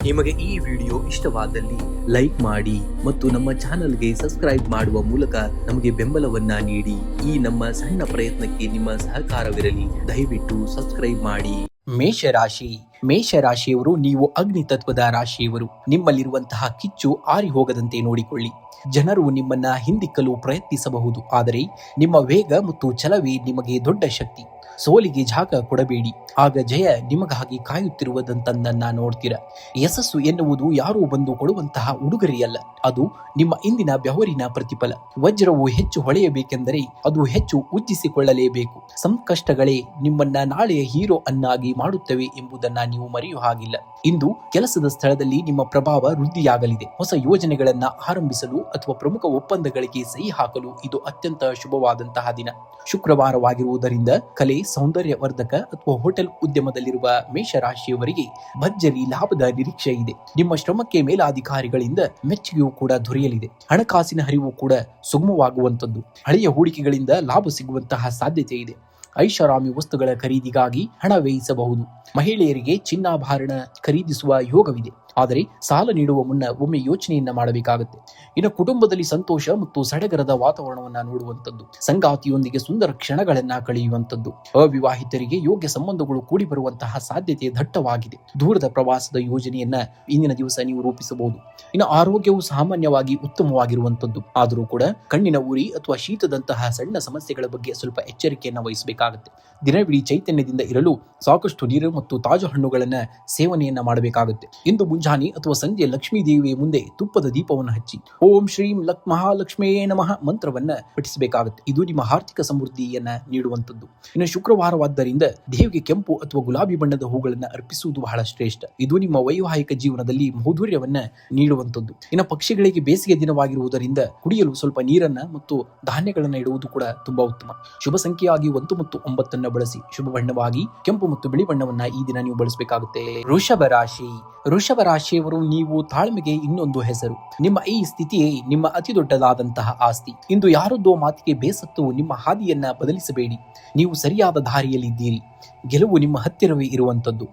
ನಿಮಗೆ ಈ ವಿಡಿಯೋ ಇಷ್ಟವಾದಲ್ಲಿ ಲೈಕ್ ಮಾಡಿ ಮತ್ತು ನಮ್ಮ ಚಾನೆಲ್ಗೆ ಸಬ್ಸ್ಕ್ರೈಬ್ ಮಾಡುವ ಮೂಲಕ ನಮಗೆ ಬೆಂಬಲವನ್ನ ನೀಡಿ. ಈ ನಮ್ಮ ಸಣ್ಣ ಪ್ರಯತ್ನಕ್ಕೆ ನಿಮ್ಮ ಸಹಕಾರವಿರಲಿ. ದಯವಿಟ್ಟು ಸಬ್ಸ್ಕ್ರೈಬ್ ಮಾಡಿ. ಮೇಷರಾಶಿಯವರು ನೀವು ಅಗ್ನಿ ತತ್ವದ ರಾಶಿಯವರು. ನಿಮ್ಮಲ್ಲಿರುವಂತಹ ಕಿಚ್ಚು ಆರಿ ಹೋಗದಂತೆ ನೋಡಿಕೊಳ್ಳಿ. ಜನರು ನಿಮ್ಮನ್ನ ಹಿಂದಿಕ್ಕಲು ಪ್ರಯತ್ನಿಸಬಹುದು, ಆದರೆ ನಿಮ್ಮ ವೇಗ ಮತ್ತು ಛಲವೇ ನಿಮಗೆ ದೊಡ್ಡ ಶಕ್ತಿ. ಸೋಲಿಗೆ ಜಾಗ ಕೊಡಬೇಡಿ, ಆಗ ಜಯ ನಿಮಗಾಗಿ ಕಾಯುತ್ತಿರುವುದಂತನ್ನ ನೋಡ್ತೀರ. ಯಶಸ್ಸು ಎನ್ನುವುದು ಯಾರೂ ಬಂದು ಕೊಡುವಂತಹ ಉಡುಗೊರೆಯಲ್ಲ, ಅದು ನಿಮ್ಮ ಇಂದಿನ ಬೆವರಿನ ಪ್ರತಿಫಲ. ವಜ್ರವು ಹೆಚ್ಚು ಹೊಳೆಯಬೇಕೆಂದರೆ ಅದು ಹೆಚ್ಚು ಉಜ್ಜಿಸಿಕೊಳ್ಳಲೇಬೇಕು. ಸಂಕಷ್ಟಗಳೇ ನಿಮ್ಮನ್ನ ನಾಳೆಯ ಹೀರೋ ಅನ್ನಾಗಿ ಮಾಡುತ್ತವೆ ಎಂಬುದನ್ನ ನೀವು ಮರೆಯುವ ಹಾಗಿಲ್ಲ. ಇಂದು ಕೆಲಸದ ಸ್ಥಳದಲ್ಲಿ ನಿಮ್ಮ ಪ್ರಭಾವ ವೃದ್ಧಿಯಾಗಲಿದೆ. ಹೊಸ ಯೋಜನೆಗಳನ್ನ ಆರಂಭಿಸಲು ಅಥವಾ ಪ್ರಮುಖ ಒಪ್ಪಂದಗಳಿಗೆ ಸಹಿ ಹಾಕಲು ಇದು ಅತ್ಯಂತ ಶುಭವಾದಂತಹ ದಿನ. ಶುಕ್ರವಾರವಾಗಿರುವುದರಿಂದ ಕಲೆ, ಸೌಂದರ್ಯವರ್ಧಕ ಅಥವಾ ಹೋಟೆಲ್ ಉದ್ಯಮದಲ್ಲಿರುವ ಮೇಷರಾಶಿಯವರಿಗೆ ಭರ್ಜರಿ ಲಾಭದ ನಿರೀಕ್ಷೆ ಇದೆ. ನಿಮ್ಮ ಶ್ರಮಕ್ಕೆ ಮೇಲಾಧಿಕಾರಿಗಳಿಂದ ಮೆಚ್ಚುಗೆಯೂ ಕೂಡ ದೊರೆಯಲಿದೆ. ಹಣಕಾಸಿನ ಹರಿವು ಕೂಡ ಸುಗಮವಾಗುವಂಥದ್ದು. ಹಳೆಯ ಹೂಡಿಕೆಗಳಿಂದ ಲಾಭ ಸಿಗುವಂತಹ ಸಾಧ್ಯತೆ ಇದೆ. ಐಷಾರಾಮಿ ವಸ್ತುಗಳ ಖರೀದಿಗಾಗಿ ಹಣ ವ್ಯಯಿಸಬಹುದು. ಮಹಿಳೆಯರಿಗೆ ಚಿನ್ನಾಭರಣ ಖರೀದಿಸುವ ಯೋಗವಿದೆ, ಆದರೆ ಸಾಲ ನೀಡುವ ಮುನ್ನ ಒಮ್ಮೆ ಯೋಚನೆಯನ್ನ ಮಾಡಬೇಕಾಗುತ್ತೆ. ಇನ್ನು ಕುಟುಂಬದಲ್ಲಿ ಸಂತೋಷ ಮತ್ತು ಸಡಗರದ ವಾತಾವರಣವನ್ನ ನೋಡುವಂಥದ್ದು. ಸಂಗಾತಿಯೊಂದಿಗೆ ಸುಂದರ ಕ್ಷಣಗಳನ್ನ ಕಳೆಯುವಂಥದ್ದು. ಅವಿವಾಹಿತರಿಗೆ ಯೋಗ್ಯ ಸಂಬಂಧಗಳು ಕೂಡಿ ಬರುವಂತಹ ಸಾಧ್ಯತೆ ದಟ್ಟವಾಗಿದೆ. ದೂರದ ಪ್ರವಾಸದ ಯೋಜನೆಯನ್ನ ಇಂದಿನ ದಿವಸ ನೀವು ರೂಪಿಸಬಹುದು. ಇನ್ನು ಆರೋಗ್ಯವು ಸಾಮಾನ್ಯವಾಗಿ ಉತ್ತಮವಾಗಿರುವಂಥದ್ದು, ಆದರೂ ಕೂಡ ಕಣ್ಣಿನ ಉರಿ ಅಥವಾ ಶೀತದಂತಹ ಸಣ್ಣ ಸಮಸ್ಯೆಗಳ ಬಗ್ಗೆ ಸ್ವಲ್ಪ ಎಚ್ಚರಿಕೆಯನ್ನ ವಹಿಸಬೇಕಾಗುತ್ತೆ. ದಿನವಿಡೀ ಚೈತನ್ಯದಿಂದ ಇರಲು ಸಾಕಷ್ಟು ನೀರು ಮತ್ತು ತಾಜಾ ಹಣ್ಣುಗಳನ್ನ ಸೇವನೆಯನ್ನ ಮಾಡಬೇಕಾಗುತ್ತೆ. ಇಂದು ಮುಂಜಾನೆ ಅಥವಾ ಸಂಜೆ ಲಕ್ಷ್ಮೀ ದೇವಿಯ ಮುಂದೆ ತುಪ್ಪದ ದೀಪವನ್ನು ಹಚ್ಚಿ ಓಂ ಶ್ರೀಂ ಮಹಾಲಕ್ಷ್ಮಿಯೇ ನಮಃ ಮಂತ್ರವನ್ನ ಪಠಿಸಬೇಕಾಗುತ್ತೆ. ಇದು ನಿಮ್ಮ ಆರ್ಥಿಕ ಸಮೃದ್ಧಿಯನ್ನ ನೀಡುವಂಥದ್ದು. ಇನ್ನು ಶುಕ್ರವಾರವಾದ್ದರಿಂದ ದೇವಿಗೆ ಕೆಂಪು ಅಥವಾ ಗುಲಾಬಿ ಬಣ್ಣದ ಹೂಗಳನ್ನ ಅರ್ಪಿಸುವುದು ಬಹಳ ಶ್ರೇಷ್ಠ. ಇದು ನಿಮ್ಮ ವೈವಾಹಿಕ ಜೀವನದಲ್ಲಿ ಮಾಧುರ್ಯವನ್ನ ನೀಡುವಂಥದ್ದು. ಇನ್ನು ಪಕ್ಷಿಗಳಿಗೆ ಬೇಸಿಗೆ ದಿನವಾಗಿರುವುದರಿಂದ ಕುಡಿಯಲು ಸ್ವಲ್ಪ ನೀರನ್ನ ಮತ್ತು ಧಾನ್ಯಗಳನ್ನ ಇಡುವುದು ಕೂಡ ತುಂಬಾ ಉತ್ತಮ. ಶುಭ ಸಂಖ್ಯೆಯಾಗಿ 1 ಮತ್ತು 9 ಬಳಸಿ. ಶುಭ ಬಣ್ಣವಾಗಿ ಕೆಂಪು ಮತ್ತು ಬಿಳಿ ಬಣ್ಣವನ್ನ ಈ ದಿನ ನೀವು ಬಳಸಬೇಕಾಗುತ್ತೆ. ವೃಷಭ ರಾಶಿಯವರು ನೀವು ತಾಳ್ಮೆಗೆ ಇನ್ನೊಂದು ಹೆಸರು. ನಿಮ್ಮ ಈ ಸ್ಥಿತಿಯೇ ನಿಮ್ಮ ಅತಿ ದೊಡ್ಡದಾದಂತಹ ಆಸ್ತಿ. ಇಂದು ಯಾರದ್ದೋ ಮಾತಿಗೆ ಬೇಸತ್ತು ನಿಮ್ಮ ಹಾದಿಯನ್ನ ಬದಲಿಸಬೇಡಿ. ನೀವು ಸರಿಯಾದ ದಾರಿಯಲ್ಲಿದ್ದೀರಿ. ಗೆಲುವು ನಿಮ್ಮ ಹತ್ತಿರವೇ ಇರುವಂಥದ್ದು.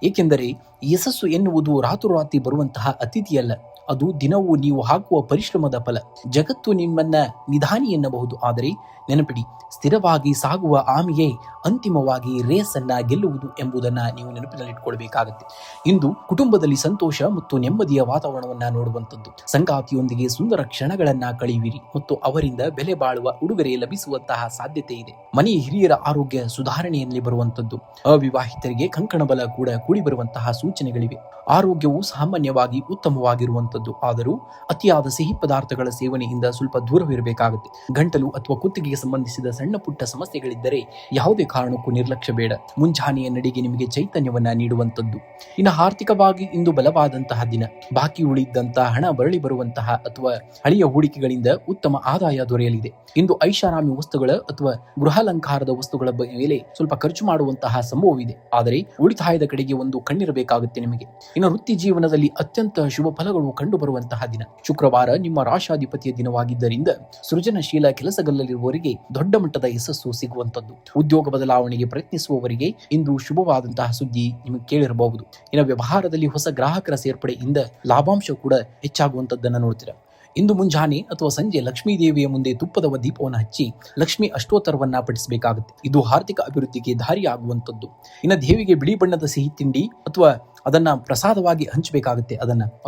ಏಕೆಂದರೆ ಯಶಸ್ಸು ಎನ್ನುವುದು ರಾತ್ರೋರಾತ್ರಿ ಬರುವಂತಹ ಅತಿಥಿಯಲ್ಲ, ಅದು ದಿನವೂ ನೀವು ಹಾಕುವ ಪರಿಶ್ರಮದ ಫಲ. ಜಗತ್ತು ನಿಮ್ಮನ್ನ ನಿಧಾನಿ ಎನ್ನಬಹುದು, ಆದರೆ ನೆನಪಿಡಿ, ಸ್ಥಿರವಾಗಿ ಸಾಗುವ ಆಮೆಯೇ ಅಂತಿಮವಾಗಿ ರೇಸನ್ನ ಗೆಲ್ಲುವುದು ಎಂಬುದನ್ನ ನೀವು ನೆನಪಿನಲ್ಲಿಟ್ಕೊಳ್ಬೇಕಾಗತ್ತೆ. ಇಂದು ಕುಟುಂಬದಲ್ಲಿ ಸಂತೋಷ ಮತ್ತು ನೆಮ್ಮದಿಯ ವಾತಾವರಣವನ್ನ ನೋಡುವಂಥದ್ದು. ಸಂಗಾತಿಯೊಂದಿಗೆ ಸುಂದರ ಕ್ಷಣಗಳನ್ನ ಕಳೆಯುವಿರಿ ಮತ್ತು ಅವರಿಂದ ಬೆಲೆ ಬಾಳುವ ಉಡುಗೊರೆ ಲಭಿಸುವಂತಹ ಸಾಧ್ಯತೆ ಇದೆ. ಮನೆಯ ಹಿರಿಯರ ಆರೋಗ್ಯ ಸುಧಾರಣೆಯಲ್ಲಿ ಬರುವಂಥದ್ದು. ಅವಿವಾಹಿತರಿಗೆ ಕಂಕಣ ಬಲ ಕೂಡ ಕೂಡಿ ಬರುವಂತಹ ಸೂಚನೆಗಳಿವೆ. ಆರೋಗ್ಯವು ಸಾಮಾನ್ಯವಾಗಿ ಉತ್ತಮವಾಗಿರುವಂಥದ್ದು, ಆದರೂ ಅತಿಯಾದ ಸಿಹಿ ಪದಾರ್ಥಗಳ ಸೇವನೆಯಿಂದ ಸ್ವಲ್ಪ ದೂರವಿರಬೇಕಾಗುತ್ತೆ. ಗಂಟಲು ಅಥವಾ ಕುತ್ತಿಗೆಗೆ ಸಂಬಂಧಿಸಿದ ಸಣ್ಣ ಪುಟ್ಟ ಸಮಸ್ಯೆಗಳಿದ್ದರೆ ಯಾವುದೇ ಕಾರಣಕ್ಕೂ ನಿರ್ಲಕ್ಷ್ಯ ಬೇಡ. ಮುಂಜಾನೆಯ ನಡಿಗೆ ನಿಮಗೆ ಚೈತನ್ಯವನ್ನ ನೀಡುವಂಥದ್ದು. ಇನ್ನು ಆರ್ಥಿಕವಾಗಿ ಇಂದು ಬಲವಾದಂತಹ ದಿನ. ಬಾಕಿ ಉಳಿದಂತಹ ಹಣ ಬರಳಿ ಬರುವಂತಹ ಅಥವಾ ಹಳೆಯ ಹೂಡಿಕೆಗಳಿಂದ ಉತ್ತಮ ಆದಾಯ ದೊರೆಯಲಿದೆ. ಇಂದು ಐಷಾರಾಮಿ ವಸ್ತುಗಳ ಅಥವಾ ಗೃಹಾಲಂಕಾರದ ವಸ್ತುಗಳ ಮೇಲೆ ಸ್ವಲ್ಪ ಖರ್ಚು ಮಾಡುವಂತಹ ಸಂಭವವಿದೆ, ಆದರೆ ಉಳಿತಾಯದ ಕಡೆಗೆ ಒಂದು ಕಣ್ಣಿರಬೇಕಾಗುತ್ತೆ ನಿಮಗೆ. ಇನ್ನು ವೃತ್ತಿ ಜೀವನದಲ್ಲಿ ಅತ್ಯಂತ ಶುಭ ಫಲಗಳು ಕಂಡು ಬರುವಂತಹ ದಿನ. ಶುಕ್ರವಾರ ನಿಮ್ಮ ರಾಶಾಧಿಪತಿಯ ದಿನವಾಗಿದ್ದರಿಂದ ಸೃಜನಶೀಲ ಕೆಲಸಗಳಲ್ಲಿರುವವರಿಗೆ ದೊಡ್ಡ ಮಟ್ಟದ ಯಶಸ್ಸು ಸಿಗುವಂಥದ್ದು. ಉದ್ಯೋಗ ಬದಲಾವಣೆಗೆ ಪ್ರಯತ್ನಿಸುವವರಿಗೆ ಇಂದು ಶುಭವಾದಂತಹ ಸುದ್ದಿ ನಿಮಗೆ ಕೇಳಿರಬಹುದು. ಇನ್ನು ವ್ಯವಹಾರದಲ್ಲಿ ಹೊಸ ಗ್ರಾಹಕರ ಸೇರ್ಪಡೆಯಿಂದ ಲಾಭಾಂಶ ಕೂಡ ಹೆಚ್ಚಾಗುವಂಥದ್ದನ್ನು ನೋಡ್ತೀರಾ. ಇಂದು ಮುಂಜಾನೆ ಅಥವಾ ಸಂಜೆ ಲಕ್ಷ್ಮೀ ದೇವಿಯ ಮುಂದೆ ತುಪ್ಪದ ದೀಪವನ್ನು ಹಚ್ಚಿ ಲಕ್ಷ್ಮಿ ಅಷ್ಟೋತ್ತರವನ್ನ ಪಠಿಸಬೇಕಾಗುತ್ತೆ. ಇದು ಆರ್ಥಿಕ ಅಭಿವೃದ್ಧಿಗೆ ದಾರಿಯಾಗುವಂಥದ್ದು. ಇನ್ನು ದೇವಿಗೆ ಬಿಳಿ ಬಣ್ಣದ ಸಿಹಿ ತಿಂಡಿ ಅಥವಾ ಅದನ್ನ ಪ್ರಸಾದವಾಗಿ ಹಂಚಬೇಕಾಗುತ್ತೆ.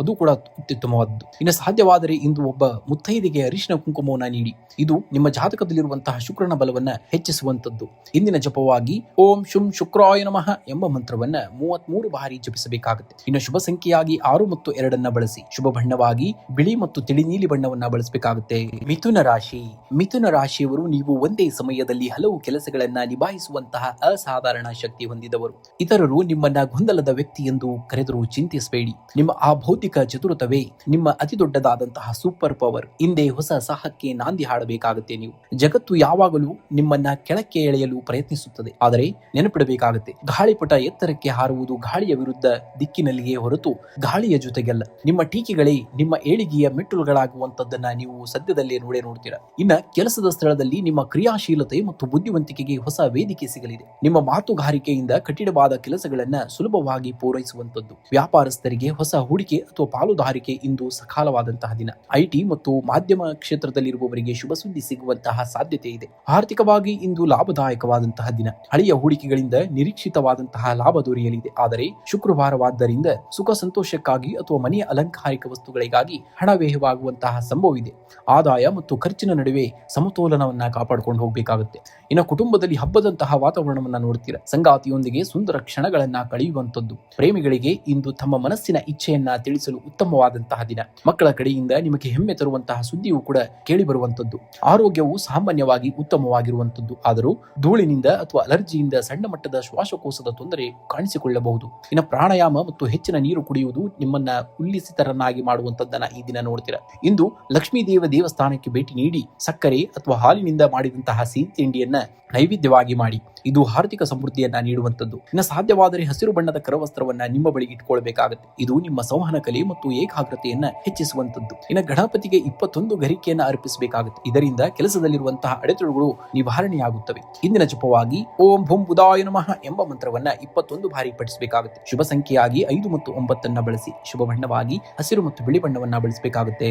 ಅದು ಕೂಡ ಅತ್ಯುತ್ತಮವಾದದ್ದು. ಇನ್ನು ಸಾಧ್ಯವಾದರೆ ಇಂದು ಒಬ್ಬ ಮುತ್ತೈದೆಗೆ ಅರಿಶಿನ ಕುಂಕುಮವನ್ನ ನೀಡಿ. ಇದು ನಿಮ್ಮ ಜಾತಕದಲ್ಲಿರುವಂತಹ ಶುಕ್ರನ ಬಲವನ್ನ ಹೆಚ್ಚಿಸುವಂಥದ್ದು. ಇಂದಿನ ಜಪವಾಗಿ ಓಂ ಶುಂ ಶುಕ್ರಾಯ ನಮಃ ಎಂಬ ಮಂತ್ರವನ್ನ 33 ಬಾರಿ ಜಪಿಸಬೇಕಾಗುತ್ತೆ. ಇನ್ನು ಶುಭ ಸಂಖ್ಯೆಯಾಗಿ 6 ಮತ್ತು 2 ಬಳಸಿ. ಶುಭ ಬಣ್ಣವಾಗಿ ಬಿಳಿ ಮತ್ತು ತಿಳಿ ನೀಲಿ ಬಣ್ಣವನ್ನ ಬಳಸಬೇಕಾಗುತ್ತೆ. ಮಿಥುನ ರಾಶಿಯವರು ನೀವು ಒಂದೇ ಸಮಯದಲ್ಲಿ ಹಲವು ಕೆಲಸಗಳನ್ನ ನಿಭಾಯಿಸುವಂತಹ ಅಸಾಧಾರಣ ಶಕ್ತಿ ಹೊಂದಿದವರು. ಇತರರು ನಿಮ್ಮನ್ನ ಗೊಂದಲದ ವ್ಯಕ್ತಿ ಎಂದು ಕರೆದರೂ ಚಿಂತಿಸಬೇಡಿ. ನಿಮ್ಮ ಆ ಭೌತಿಕ ಚತುರತವೇ ನಿಮ್ಮ ಅತಿ ದೊಡ್ಡದಾದಂತಹ ಸೂಪರ್ ಪವರ್. ಹಿಂದೆ ಹೊಸ ಸಾಹಕ್ಕೆ ನಾಂದಿ ಹಾಡಬೇಕಾಗುತ್ತೆ ನೀವು. ಜಗತ್ತು ಯಾವಾಗಲೂ ನಿಮ್ಮನ್ನ ಕೆಳಕ್ಕೆ ಎಳೆಯಲು ಪ್ರಯತ್ನಿಸುತ್ತದೆ, ಆದರೆ ನೆನಪಿಡಬೇಕಾಗುತ್ತೆ, ಗಾಳಿಪಟ ಎತ್ತರಕ್ಕೆ ಹಾರುವುದು ಗಾಳಿಯ ವಿರುದ್ಧ ದಿಕ್ಕಿನಲ್ಲಿಯೇ ಹೊರತು ಗಾಳಿಯ ಜೊತೆಗಲ್ಲ. ನಿಮ್ಮ ಟೀಕೆಗಳೇ ನಿಮ್ಮ ಏಳಿಗೆಯ ಮೆಟ್ಟುಗಳಾಗಿ ಆಗುವಂತದ್ದನ್ನ ನೀವು ಸದ್ಯದಲ್ಲೇ ನೋಡ್ತೀರಾ. ಇನ್ನ ಕೆಲಸದ ಸ್ಥಳದಲ್ಲಿ ನಿಮ್ಮ ಕ್ರಿಯಾಶೀಲತೆ ಮತ್ತು ಬುದ್ಧಿವಂತಿಕೆಗೆ ಹೊಸ ವೇದಿಕೆ ಸಿಗಲಿದೆ. ನಿಮ್ಮ ಮಾತುಗಾರಿಕೆಯಿಂದ ಕಠಿಣವಾದ ಕೆಲಸಗಳನ್ನ ಸುಲಭವಾಗಿ ಪೂರೈಸುವಂತದ್ದು. ವ್ಯಾಪಾರಸ್ಥರಿಗೆ ಹೊಸ ಹೂಡಿಕೆ ಅಥವಾ ಪಾಲುದಾರಿಕೆ ಇಂದು ಸಕಾಲವಾದಂತಹ ದಿನ. ಐಟಿ ಮತ್ತು ಮಾಧ್ಯಮ ಕ್ಷೇತ್ರದಲ್ಲಿರುವವರಿಗೆ ಶುಭ ಸುದ್ದಿ ಸಿಗುವಂತಹ ಸಾಧ್ಯತೆ ಇದೆ. ಆರ್ಥಿಕವಾಗಿ ಇಂದು ಲಾಭದಾಯಕವಾದಂತಹ ದಿನ. ಹಳೆಯ ಹೂಡಿಕೆಗಳಿಂದ ನಿರೀಕ್ಷಿತವಾದಂತಹ ಲಾಭ ದೊರೆಯಲಿದೆ. ಆದರೆ ಶುಕ್ರವಾರವಾದ್ದರಿಂದ ಸುಖ ಸಂತೋಷಕ್ಕಾಗಿ ಅಥವಾ ಮನೆಯ ಅಲಂಕಾರಿಕ ವಸ್ತುಗಳಿಗಾಗಿ ಹಣ ವ್ಯಯವಾಗುವಂತಹ ಸಂಭವವಿದೆ. ಆದಾಯ ಮತ್ತು ಖರ್ಚಿನ ನಡುವೆ ಸಮತೋಲನವನ್ನ ಕಾಪಾಡಿಕೊಂಡು ಹೋಗಬೇಕಾಗುತ್ತೆ. ಇನ್ನು ಕುಟುಂಬದಲ್ಲಿ ಹಬ್ಬದಂತಹ ವಾತಾವರಣವನ್ನ ನೋಡ್ತೀರಾ. ಸಂಗಾತಿಯೊಂದಿಗೆ ಸುಂದರ ಕ್ಷಣಗಳನ್ನ ಕಳೆಯುವಂತದ್ದು. ಪ್ರೇಮಿಗಳಿಗೆ ಇಂದು ತಮ್ಮ ಮನಸ್ಸಿನ ಇಚ್ಛೆಯನ್ನ ತಿಳಿಸಲು ಉತ್ತಮವಾದಂತಹ ದಿನ. ಮಕ್ಕಳ ಕಡೆಯಿಂದ ನಿಮಗೆ ಹೆಮ್ಮೆ ತರುವಂತಹ ಸುದ್ದಿಯೂ ಕೂಡ ಕೇಳಿ ಬರುವಂತದ್ದು. ಆರೋಗ್ಯವು ಸಾಮಾನ್ಯವಾಗಿ ಉತ್ತಮವಾಗಿರುವಂತದ್ದು. ಆದರೂ ಧೂಳಿನಿಂದ ಅಥವಾ ಅಲರ್ಜಿಯಿಂದ ಸಣ್ಣ ಮಟ್ಟದ ಶ್ವಾಸಕೋಶದ ತೊಂದರೆ ಕಾಣಿಸಿಕೊಳ್ಳಬಹುದು. ಇನ್ನು ಪ್ರಾಣಾಯಾಮ ಮತ್ತು ಹೆಚ್ಚಿನ ನೀರು ಕುಡಿಯುವುದು ನಿಮ್ಮನ್ನ ಉಲ್ಲಿಸಿತರನ್ನಾಗಿ ಮಾಡುವಂತದ್ದನ್ನ ಈ ದಿನ ನೋಡ್ತೀರಾ. ಇಂದು ಲಕ್ಷ್ಮೀ ದೇವಸ್ಥಾನಕ್ಕೆ ಭೇಟಿ ನೀಡಿ ಸಕ್ಕರೆ ಅಥವಾ ಹಾಲಿನಿಂದ ಮಾಡಿದಂತಹ ಸಿಹಿ ತಿಂಡಿಯನ್ನ ನೈವೇದ್ಯವಾಗಿ ಮಾಡಿ. ಇದು ಆರ್ಥಿಕ ಸಮೃದ್ಧಿಯನ್ನ ನೀಡುವಂತದ್ದು. ಇನ್ನು ಸಾಧ್ಯವಾದರೆ ಹಸಿರು ಬಣ್ಣದ ಕರವಸ್ತ್ರವನ್ನ ನಿಮ್ಮ ಬಳಿ ಇಟ್ಕೊಳ್ಬೇಕಾಗುತ್ತೆ. ಇದು ನಿಮ್ಮ ಸಂವಹನ ಕಲೆ ಮತ್ತು ಏಕಾಗ್ರತೆಯನ್ನ ಹೆಚ್ಚಿಸುವಂತದ್ದು. ಇನ್ನು ಗಣಪತಿಗೆ 21 ಗರಿಕೆಯನ್ನ ಅರ್ಪಿಸಬೇಕಾಗುತ್ತೆ. ಇದರಿಂದ ಕೆಲಸದಲ್ಲಿರುವಂತಹ ಅಡೆತಡೆಗಳು ನಿವಾರಣೆಯಾಗುತ್ತವೆ. ಇಂದಿನ ಜಪವಾಗಿ ಓಂ ಭೂಂ ಬುಧಾಯ ನಮಃ ಎಂಬ ಮಂತ್ರವನ್ನ 21 ಬಾರಿ ಪಠಿಸಬೇಕಾಗುತ್ತೆ. ಶುಭ ಸಂಖ್ಯೆಯಾಗಿ 5 ಮತ್ತು 9 ಬಳಸಿ. ಶುಭ ಬಣ್ಣವಾಗಿ ಹಸಿರು ಮತ್ತು ಬಿಳಿ ಬಣ್ಣವನ್ನ ಬಳಸಬೇಕಾಗುತ್ತೆ.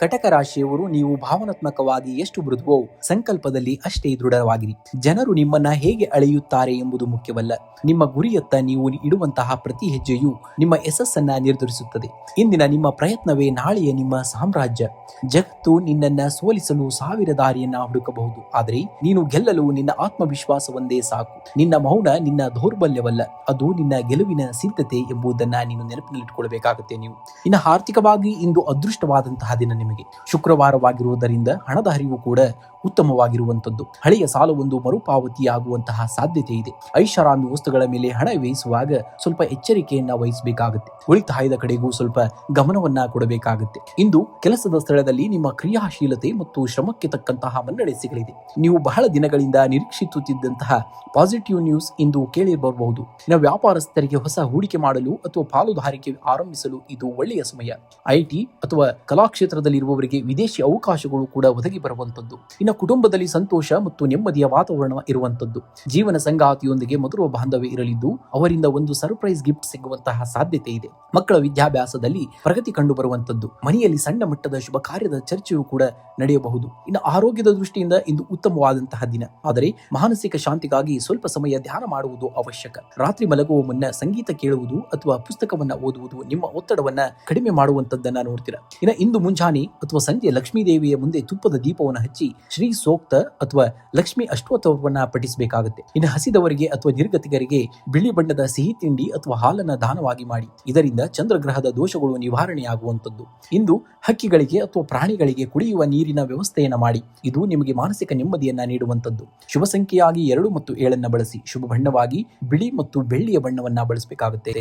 ಕಟಕ ರಾಶಿಯವರು ನೀವು ಭಾವನಾತ್ಮಕವಾಗಿ ಎಷ್ಟು ಮೃದುವೋ ಸಂಕಲ್ಪದಲ್ಲಿ ಅಷ್ಟೇ ದೃಢವಾಗಿರಿ. ಜನರು ನಿಮ್ಮನ್ನ ಹೇಗೆ ಅಳೆಯುತ್ತಾರೆ ಎಂಬುದು ಮುಖ್ಯವಲ್ಲ. ನಿಮ್ಮ ಗುರಿಯತ್ತ ನೀವು ಇಡುವಂತಹ ಪ್ರತಿ ಹೆಜ್ಜೆಯು ನಿಮ್ಮ ಯಶಸ್ಸನ್ನ ನಿರ್ಧರಿಸುತ್ತದೆ. ಇಂದಿನ ನಿಮ್ಮ ಪ್ರಯತ್ನವೇ ನಾಳೆಯ ನಿಮ್ಮ ಸಾಮ್ರಾಜ್ಯ. ಜಗತ್ತು ನಿನ್ನನ್ನ ಸೋಲಿಸಲು 1000 ದಾರಿಯನ್ನ ಹುಡುಕಬಹುದು, ಆದರೆ ನೀನು ಗೆಲ್ಲಲು ನಿನ್ನ ಆತ್ಮವಿಶ್ವಾಸವೊಂದೇ ಸಾಕು. ನಿನ್ನ ಮೌನ ನಿನ್ನ ದೌರ್ಬಲ್ಯವಲ್ಲ, ಅದು ನಿನ್ನ ಗೆಲುವಿನ ಸಿದ್ಧತೆ ಎಂಬುದನ್ನ ನೀನು ನೆನಪಿನಲ್ಲಿಟ್ಟುಕೊಳ್ಳಬೇಕಾಗುತ್ತೆ. ನೀವು ಇನ್ನು ಆರ್ಥಿಕವಾಗಿ ಇಂದು ಅದೃಷ್ಟವಾದಂತಹ ದಿನ ನಿಮಗೆ. ಶುಕ್ರವಾರವಾಗಿರುವುದರಿಂದ ಹಣದ ಹರಿವು ಕೂಡ ಉತ್ತಮವಾಗಿರುವಂತದ್ದು. ಹಳೆಯ ಸಾಲವೊಂದು ಮರುಪಾವತಿಯಾಗುವಂತಹ ಸಾಧ್ಯತೆ ಇದೆ. ಐಷಾರಾಮಿ ವಸ್ತುಗಳ ಮೇಲೆ ಹಣ ವ್ಯಯಿಸುವಾಗ ಸ್ವಲ್ಪ ಎಚ್ಚರಿಕೆಯನ್ನ ವಹಿಸಬೇಕಾಗುತ್ತೆ. ಉಳಿತಾಯದ ಕಡೆಗೂ ಸ್ವಲ್ಪ ಗಮನವನ್ನ ಕೊಡಬೇಕಾಗುತ್ತೆ. ಇಂದು ಕೆಲಸದ ಸ್ಥಳದಲ್ಲಿ ನಿಮ್ಮ ಕ್ರಿಯಾಶೀಲತೆ ಮತ್ತು ಶ್ರಮಕ್ಕೆ ತಕ್ಕಂತಹ ಮನ್ನಣೆ ಸಿಗಲಿದೆ. ನೀವು ಬಹಳ ದಿನಗಳಿಂದ ನಿರೀಕ್ಷಿಸುತ್ತಿದ್ದಂತಹ ಪಾಸಿಟಿವ್ ನ್ಯೂಸ್ ಇಂದು ಕೇಳಿರಬಹುದು. ಇನ್ನು ವ್ಯಾಪಾರಸ್ಥರಿಗೆ ಹೊಸ ಹೂಡಿಕೆ ಮಾಡಲು ಅಥವಾ ಪಾಲುದಾರಿಕೆ ಆರಂಭಿಸಲು ಇದು ಒಳ್ಳೆಯ ಸಮಯ. ಐಟಿ ಅಥವಾ ಕಲಾಕ್ಷೇತ್ರದಲ್ಲಿರುವವರಿಗೆ ವಿದೇಶಿ ಅವಕಾಶಗಳು ಕೂಡ ಒದಗಿ ಬರುವಂತದ್ದು. ಇನ್ನು ಕುಟುಂಬದಲ್ಲಿ ಸಂತೋಷ ಮತ್ತು ನೆಮ್ಮದಿಯ ವಾತಾವರಣ ಇರುವಂತದ್ದು. ಜೀವನ ಸಂಗಾತಿಯೊಂದಿಗೆ ಮಧುರ ಬಾಂಧವ್ಯ ಇರಲಿದ್ದು ಅವರಿಂದ ಒಂದು ಸರ್ಪ್ರೈಸ್ ಗಿಫ್ಟ್ ಸಿಗುವಂತಹ ಸಾಧ್ಯತೆ ಇದೆ. ಮಕ್ಕಳ ವಿದ್ಯಾಭ್ಯಾಸದಲ್ಲಿ ಪ್ರಗತಿ ಕಂಡು ಬರುವಂತದ್ದು. ಮನೆಯಲ್ಲಿ ಸಣ್ಣ ಮಟ್ಟದ ಶುಭ ಕಾರ್ಯದ ಚರ್ಚೆಯೂ ಕೂಡ ನಡೆಯಬಹುದು. ಇನ್ನು ಆರೋಗ್ಯದ ದೃಷ್ಟಿಯಿಂದ ಇಂದು ಉತ್ತಮವಾದಂತಹ ದಿನ. ಆದರೆ ಮಾನಸಿಕ ಶಾಂತಿಗಾಗಿ ಸ್ವಲ್ಪ ಸಮಯ ಧ್ಯಾನ ಮಾಡುವುದು ಅವಶ್ಯಕ. ರಾತ್ರಿ ಮಲಗುವ ಮುನ್ನ ಸಂಗೀತ ಕೇಳುವುದು ಅಥವಾ ಪುಸ್ತಕವನ್ನ ಓದುವುದು ನಿಮ್ಮ ಒತ್ತಡವನ್ನ ಕಡಿಮೆ ಮಾಡುವಂತದ್ದನ್ನ ನೋಡ್ತೀರಾ. ಇನ್ನು ಇಂದು ಮುಂಜಾನೆ ಅಥವಾ ಸಂಜೆ ಲಕ್ಷ್ಮೀ ದೇವಿಯ ಮುಂದೆ ತುಪ್ಪದ ದೀಪವನ್ನು ಹಚ್ಚಿ ಶ್ರೀ ಸೂಕ್ತ ಅಥವಾ ಲಕ್ಷ್ಮಿ ಅಷ್ಟೋತ್ತರವನ್ನ ಪಠಿಸಬೇಕಾಗುತ್ತೆ. ಇನ್ನು ಹಸಿದವರಿಗೆ ಅಥವಾ ನಿರ್ಗತಿಗರಿಗೆ ಬಿಳಿ ಬಣ್ಣದ ಸಿಹಿ ತಿಂಡಿ ಅಥವಾ ಹಾಲನ್ನ ದಾನವಾಗಿ ಮಾಡಿ. ಇದರಿಂದ ಚಂದ್ರಗ್ರಹದ ದೋಷಗಳು ನಿವಾರಣೆಯಾಗುವಂತದ್ದು. ಇಂದು ಹಕ್ಕಿಗಳಿಗೆ ಅಥವಾ ಪ್ರಾಣಿಗಳಿಗೆ ಕುಡಿಯುವ ನೀರಿನ ವ್ಯವಸ್ಥೆಯನ್ನ ಮಾಡಿ. ಇದು ನಿಮಗೆ ಮಾನಸಿಕ ನೆಮ್ಮದಿಯನ್ನ ನೀಡುವಂತದ್ದು. ಶುಭ ಸಂಖ್ಯೆಯಾಗಿ 2 ಮತ್ತು 7 ಬಳಸಿ. ಶುಭ ಬಣ್ಣವಾಗಿ ಬಿಳಿ ಮತ್ತು ಬೆಳ್ಳಿಯ ಬಣ್ಣವನ್ನ ಬಳಸಬೇಕಾಗುತ್ತೆ.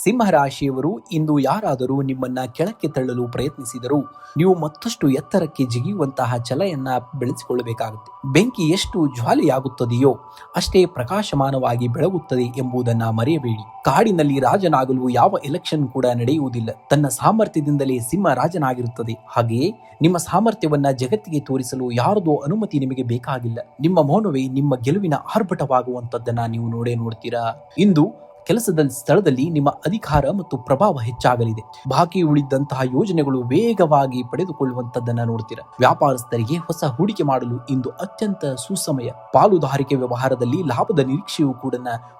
ಸಿಂಹರಾಶಿಯವರು ಇಂದು ಯಾರಾದರೂ ನಿಮ್ಮನ್ನ ಕೆಳಕ್ಕೆ ತಳ್ಳಲು ಪ್ರಯತ್ನಿಸಿದರೂ ನೀವು ಮತ್ತಷ್ಟು ಎತ್ತರಕ್ಕೆ ಜಿಗಿಯುವಂತಹ ಛಲೆಯನ್ನ ಬೆಳೆಸಿಕೊಳ್ಳಬೇಕಾಗುತ್ತೆ. ಬೆಂಕಿ ಎಷ್ಟು ಜ್ವಾಲೆಯಾಗುತ್ತದೆಯೋ ಅಷ್ಟೇ ಪ್ರಕಾಶಮಾನವಾಗಿ ಬೆಳಗುತ್ತದೆ ಎಂಬುದನ್ನ ಮರೆಯಬೇಡಿ. ಕಾಡಿನಲ್ಲಿ ರಾಜನಾಗಲು ಯಾವ ಎಲೆಕ್ಷನ್ ಕೂಡ ನಡೆಯುವುದಿಲ್ಲ. ತನ್ನ ಸಾಮರ್ಥ್ಯದಿಂದಲೇ ಸಿಂಹ ರಾಜನಾಗಿರುತ್ತದೆ. ಹಾಗೆಯೇ ನಿಮ್ಮ ಸಾಮರ್ಥ್ಯವನ್ನ ಜಗತ್ತಿಗೆ ತೋರಿಸಲು ಯಾರದೋ ಅನುಮತಿ ನಿಮಗೆ ಬೇಕಾಗಿಲ್ಲ. ನಿಮ್ಮ ಮೌನವೇ ನಿಮ್ಮ ಗೆಲುವಿನ ಆರ್ಭಟವಾಗುವಂತದ್ದನ್ನ ನೀವು ನೋಡ್ತೀರಾ. ಇಂದು ಕೆಲಸದ ಸ್ಥಳದಲ್ಲಿ ನಿಮ್ಮ ಅಧಿಕಾರ ಮತ್ತು ಪ್ರಭಾವ ಹೆಚ್ಚಾಗಲಿದೆ. ಬಾಕಿ ಉಳಿದಂತಹ ಯೋಜನೆಗಳು ವೇಗವಾಗಿ ಪಡೆದುಕೊಳ್ಳುವಂತದ್ದನ್ನ ನೋಡ್ತೀರಾ. ವ್ಯಾಪಾರಸ್ಥರಿಗೆ ಹೊಸ ಹೂಡಿಕೆ ಮಾಡಲು ಇಂದು ಅತ್ಯಂತ ಸುಸಮಯ. ಪಾಲುದಾರಿಕೆ ವ್ಯವಹಾರದಲ್ಲಿ ಲಾಭದ ನಿರೀಕ್ಷೆಯೂ ಕೂಡ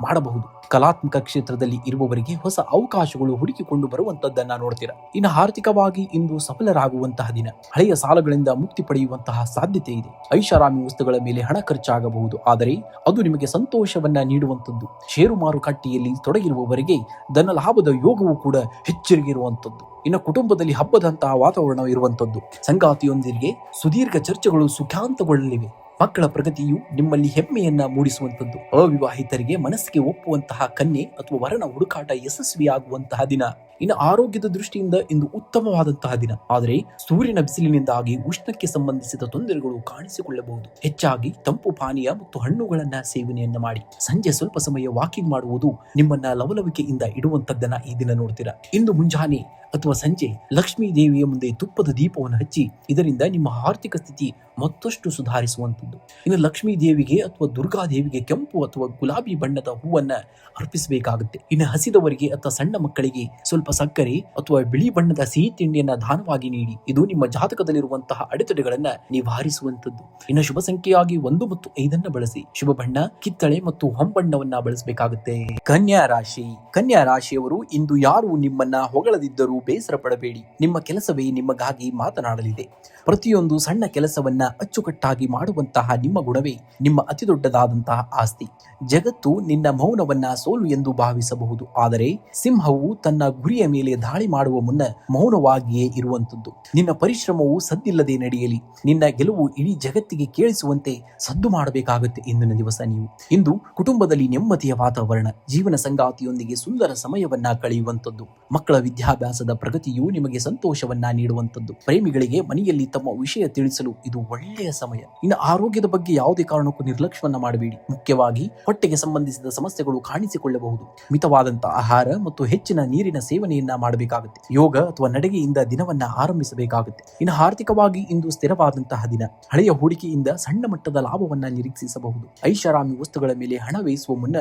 ಮಾಡಬಹುದು. ಕಲಾತ್ಮಕ ಕ್ಷೇತ್ರದಲ್ಲಿ ಇರುವವರಿಗೆ ಹೊಸ ಅವಕಾಶಗಳು ಹುಡುಕಿಕೊಂಡು ಬರುವಂತದ್ದನ್ನ ನೋಡ್ತೀರಾ. ಇನ್ನು ಆರ್ಥಿಕವಾಗಿ ಇಂದು ಸಫಲರಾಗುವಂತಹ ದಿನ. ಹಳೆಯ ಸಾಲಗಳಿಂದ ಮುಕ್ತಿ ಪಡೆಯುವಂತಹ ಸಾಧ್ಯತೆ ಇದೆ. ಐಷಾರಾಮಿ ವಸ್ತುಗಳ ಮೇಲೆ ಹಣ ಖರ್ಚಾಗಬಹುದು, ಆದರೆ ಅದು ನಿಮಗೆ ಸಂತೋಷವನ್ನ ನೀಡುವಂತದ್ದು. ಷೇರು ಮಾರುಕಟ್ಟೆಯಲ್ಲಿ ತೊಡಗಿರುವವರಿಗೆ ಧನ ಲಾಭದ ಯೋಗವೂ ಕೂಡ ಹೆಚ್ಚಿರುವಂತದ್ದು. ಇನ್ನು ಕುಟುಂಬದಲ್ಲಿ ಹಬ್ಬದಂತಹ ವಾತಾವರಣ ಇರುವಂತದ್ದು. ಸಂಗಾತಿಯೊಂದಿಗೆ ಸುದೀರ್ಘ ಚರ್ಚೆಗಳು ಸುಖಾಂತಗೊಳ್ಳಲಿವೆ. ಮಕ್ಕಳ ಪ್ರಗತಿಯು ನಿಮ್ಮಲ್ಲಿ ಹೆಮ್ಮೆಯನ್ನ ಮೂಡಿಸುವಂತದ್ದು. ಅವಿವಾಹಿತರಿಗೆ ಮನಸ್ಸಿಗೆ ಒಪ್ಪುವಂತಹ ಕನ್ಯೆ ಅಥವಾ ವರನ ಹುಡುಕಾಟ ಯಶಸ್ವಿಯಾಗುವಂತಹ ದಿನ. ಇನ್ನು ಆರೋಗ್ಯದ ದೃಷ್ಟಿಯಿಂದ ಇಂದು ಉತ್ತಮವಾದಂತಹ ದಿನ. ಆದರೆ ಸೂರ್ಯನ ಬಿಸಿಲಿನಿಂದಾಗಿ ಉಷ್ಣಕ್ಕೆ ಸಂಬಂಧಿಸಿದ ತೊಂದರೆಗಳು ಕಾಣಿಸಿಕೊಳ್ಳಬಹುದು. ಹೆಚ್ಚಾಗಿ ತಂಪು ಪಾನೀಯ ಮತ್ತು ಹಣ್ಣುಗಳನ್ನ ಸೇವನೆಯನ್ನ ಮಾಡಿ. ಸಂಜೆ ಸ್ವಲ್ಪ ಸಮಯ ವಾಕಿಂಗ್ ಮಾಡುವುದು ನಿಮ್ಮನ್ನ ಲವಲವಿಕೆಯಿಂದ ಇಡುವಂತದ್ದನ್ನ ಈ ದಿನ ನೋಡ್ತೀರಾ. ಇಂದು ಮುಂಜಾನೆ ಅಥವಾ ಸಂಜೆ ಲಕ್ಷ್ಮೀ ದೇವಿಯ ಮುಂದೆ ತುಪ್ಪದ ದೀಪವನ್ನು ಹಚ್ಚಿ ಇದರಿಂದ ನಿಮ್ಮ ಆರ್ಥಿಕ ಸ್ಥಿತಿ ಮತ್ತಷ್ಟು ಸುಧಾರಿಸುವಂಥದ್ದು. ಇನ್ನು ಲಕ್ಷ್ಮೀ ದೇವಿಗೆ ಅಥವಾ ದುರ್ಗಾ ದೇವಿಗೆ ಕೆಂಪು ಅಥವಾ ಗುಲಾಬಿ ಬಣ್ಣದ ಹೂವನ್ನ ಅರ್ಪಿಸಬೇಕಾಗುತ್ತೆ. ಇನ್ನು ಹಸಿದವರಿಗೆ ಅಥವಾ ಸಣ್ಣ ಮಕ್ಕಳಿಗೆ ಸ್ವಲ್ಪ ಸಕ್ಕರೆ ಅಥವಾ ಬಿಳಿ ಬಣ್ಣದ ಸಿಹಿ ತಿಂಡಿಯನ್ನ ದಾನವಾಗಿ ನೀಡಿ. ಇದು ನಿಮ್ಮ ಜಾತಕದಲ್ಲಿರುವಂತಹ ಅಡೆತಡೆಗಳನ್ನ ನಿವಾರಿಸುವಂತದ್ದು. ಇನ್ನು ಶುಭ ಸಂಖ್ಯೆಯಾಗಿ 1 ಮತ್ತು 5 ಬಳಸಿ. ಶುಭ ಬಣ್ಣ ಕಿತ್ತಳೆ ಮತ್ತು ಹೊಂಬಣ್ಣವನ್ನ ಬಳಸಬೇಕಾಗುತ್ತೆ. ಕನ್ಯಾ ರಾಶಿ. ಕನ್ಯಾ ರಾಶಿಯವರು ಇಂದು ಯಾರು ನಿಮ್ಮನ್ನ ಹೊಗಳದಿದ್ದರೂ ಬೇಸರ ಪಡಬೇಡಿ. ನಿಮ್ಮ ಕೆಲಸವೇ ನಿಮಗಾಗಿ ಮಾತನಾಡಲಿದೆ. ಪ್ರತಿಯೊಂದು ಸಣ್ಣ ಕೆಲಸವನ್ನ ಅಚ್ಚುಕಟ್ಟಾಗಿ ಮಾಡುವಂತಹ ನಿಮ್ಮ ಗುಣವೇ ನಿಮ್ಮ ಅತಿ ದೊಡ್ಡದಾದಂತಹ ಆಸ್ತಿ. ಜಗತ್ತು ನಿನ್ನ ಮೌನವನ್ನ ಸೋಲು ಎಂದು ಭಾವಿಸಬಹುದು, ಆದರೆ ಸಿಂಹವು ತನ್ನ ಗುರಿಯ ಮೇಲೆ ದಾಳಿ ಮಾಡುವ ಮುನ್ನ ಮೌನವಾಗಿಯೇ ಇರುವಂತದ್ದು. ನಿನ್ನ ಪರಿಶ್ರಮವು ಸದ್ದಿಲ್ಲದೆ ನಡೆಯಲಿ. ನಿನ್ನ ಗೆಲುವು ಇಡೀ ಜಗತ್ತಿಗೆ ಕೇಳಿಸುವಂತೆ ಸದ್ದು ಮಾಡಬೇಕಾಗುತ್ತೆ. ಇಂದಿನ ದಿವಸ ನೀವು ಇಂದು ಕುಟುಂಬದಲ್ಲಿ ನೆಮ್ಮದಿಯ ವಾತಾವರಣ, ಜೀವನ ಸಂಗಾತಿಯೊಂದಿಗೆ ಸುಂದರ ಸಮಯವನ್ನ ಕಳೆಯುವಂತದ್ದು. ಮಕ್ಕಳ ವಿದ್ಯಾಭ್ಯಾಸದ ಪ್ರಗತಿಯು ನಿಮಗೆ ಸಂತೋಷವನ್ನ ನೀಡುವಂತದ್ದು. ಪ್ರೇಮಿಗಳಿಗೆ ಮನೆಯಲ್ಲಿ ತಮ್ಮ ವಿಷಯ ತಿಳಿಸಲು ಇದು ಒಳ್ಳೆಯ ಸಮಯ. ಇನ್ನು ಆರೋಗ್ಯದ ಬಗ್ಗೆ ಯಾವುದೇ ಕಾರಣಕ್ಕೂ ನಿರ್ಲಕ್ಷ್ಯವನ್ನ ಮಾಡಬೇಡಿ. ಮುಖ್ಯವಾಗಿ ಹೊಟ್ಟೆಗೆ ಸಂಬಂಧಿಸಿದ ಸಮಸ್ಯೆಗಳು ಕಾಣಿಸಿಕೊಳ್ಳಬಹುದು. ಮಿತವಾದಂತಹ ಆಹಾರ ಮತ್ತು ಹೆಚ್ಚಿನ ನೀರಿನ ಸೇವನೆಯನ್ನ ಮಾಡಬೇಕಾಗುತ್ತೆ. ಯೋಗ ಅಥವಾ ನಡೆಗೆಯಿಂದ ದಿನವನ್ನ ಆರಂಭಿಸಬೇಕಾಗುತ್ತೆ. ಇನ್ನು ಆರ್ಥಿಕವಾಗಿ ಇಂದು ಸ್ಥಿರವಾದಂತಹ ದಿನ. ಹಳೆಯ ಹೂಡಿಕೆಯಿಂದ ಸಣ್ಣ ಮಟ್ಟದ ಲಾಭವನ್ನ ನಿರೀಕ್ಷಿಸಬಹುದು. ಐಷಾರಾಮಿ ವಸ್ತುಗಳ ಮೇಲೆ ಹಣ ವ್ಯಯಿಸುವ ಮುನ್ನ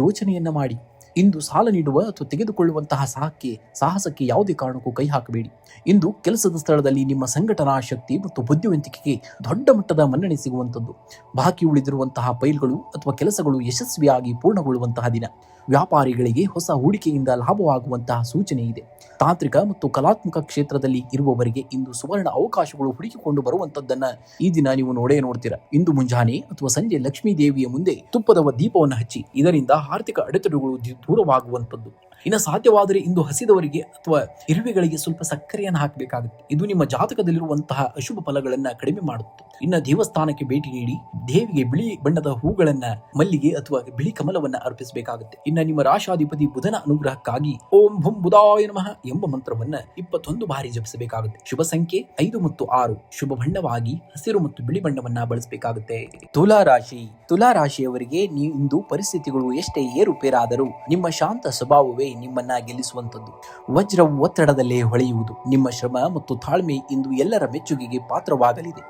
ಯೋಚನೆಯನ್ನ ಮಾಡಿ. ಇಂದು ಸಾಲ ನೀಡುವ ಅಥವಾ ತೆಗೆದುಕೊಳ್ಳುವಂತಹ ಸಾಹಸಕ್ಕೆ ಯಾವುದೇ ಕಾರಣಕ್ಕೂ ಕೈ ಹಾಕಬೇಡಿ. ಇಂದು ಕೆಲಸದ ಸ್ಥಳದಲ್ಲಿ ನಿಮ್ಮ ಸಂಘಟನಾ ಶಕ್ತಿ ಮತ್ತು ಬುದ್ಧಿವಂತಿಕೆಗೆ ದೊಡ್ಡ ಮಟ್ಟದ ಮನ್ನಣೆ ಸಿಗುವಂಥದ್ದು. ಬಾಕಿ ಉಳಿದಿರುವಂತಹ ಫೈಲ್ಗಳು ಅಥವಾ ಕೆಲಸಗಳು ಯಶಸ್ವಿಯಾಗಿ ಪೂರ್ಣಗೊಳ್ಳುವಂತಹ ದಿನ. ವ್ಯಾಪಾರಿಗಳಿಗೆ ಹೊಸ ಹೂಡಿಕೆಯಿಂದ ಲಾಭವಾಗುವಂತಹ ಸೂಚನೆ ಇದೆ. ತಾಂತ್ರಿಕ ಮತ್ತು ಕಲಾತ್ಮಕ ಕ್ಷೇತ್ರದಲ್ಲಿ ಇರುವವರಿಗೆ ಇಂದು ಸುವರ್ಣ ಅವಕಾಶಗಳು ಹುಡುಕಿಕೊಂಡು ಬರುವಂತದ್ದನ್ನ ಈ ದಿನ ನೀವು ನೋಡ್ತೀರಾ. ಇಂದು ಮುಂಜಾನೆ ಅಥವಾ ಸಂಜೆ ಲಕ್ಷ್ಮೀ ದೇವಿಯ ಮುಂದೆ ತುಪ್ಪದ ದೀಪವನ್ನು ಹಚ್ಚಿ. ಇದರಿಂದ ಆರ್ಥಿಕ ಅಡೆತಡೆಗಳು ದೂರವಾಗುವಂತದ್ದು. ಇನ್ನು ಸಾಧ್ಯವಾದರೆ ಇಂದು ಹಸಿದವರಿಗೆ ಅಥವಾ ಇರುವೆಗಳಿಗೆ ಸ್ವಲ್ಪ ಸಕ್ಕರೆಯನ್ನು ಹಾಕಬೇಕಾಗುತ್ತೆ. ಇದು ನಿಮ್ಮ ಜಾತಕದಲ್ಲಿರುವಂತಹ ಅಶುಭ ಫಲಗಳನ್ನ ಕಡಿಮೆ ಮಾಡುತ್ತೆ. ಇನ್ನು ದೇವಸ್ಥಾನಕ್ಕೆ ಭೇಟಿ ನೀಡಿ ದೇವಿಗೆ ಬಿಳಿ ಬಣ್ಣದ ಹೂಗಳನ್ನ, ಮಲ್ಲಿಗೆ ಅಥವಾ ಬಿಳಿ ಕಮಲವನ್ನ ಅರ್ಪಿಸಬೇಕಾಗುತ್ತೆ. ಇನ್ನು ನಿಮ್ಮ ರಾಶಾಧಿಪತಿ ಬುಧನ ಅನುಗ್ರಹಕ್ಕಾಗಿ ಓಂ ಭುಂ ಬುಧಾಯ ನಮಃ ಎಂಬ ಮಂತ್ರವನ್ನ 21 ಬಾರಿ ಜಪಿಸಬೇಕಾಗುತ್ತೆ. ಶುಭ ಸಂಖ್ಯೆ 5 ಮತ್ತು 6. ಶುಭ ಬಣ್ಣವಾಗಿ ಹಸಿರು ಮತ್ತು ಬಿಳಿ ಬಣ್ಣವನ್ನ ಬಳಸಬೇಕಾಗುತ್ತೆ. ತುಲಾ ರಾಶಿ. ತುಲಾ ರಾಶಿಯವರಿಗೆ ಇಂದು ಪರಿಸ್ಥಿತಿಗಳು ಎಷ್ಟೇ ಏರುಪೇರಾದರೂ ನಿಮ್ಮ ಶಾಂತ ಸ್ವಭಾವವೇ ನಿಮ್ಮನ್ನ ಗೆಲ್ಲಿಸುವಂತದ್ದು. ವಜ್ರವು ಒತ್ತಡದಲ್ಲೇ ಹೊಳೆಯುವುದು. ನಿಮ್ಮ ಶ್ರಮ ಮತ್ತು ತಾಳ್ಮೆ ಇಂದು ಎಲ್ಲರ ಮೆಚ್ಚುಗೆಗೆ ಪಾತ್ರವಾಗಲಿದೆ.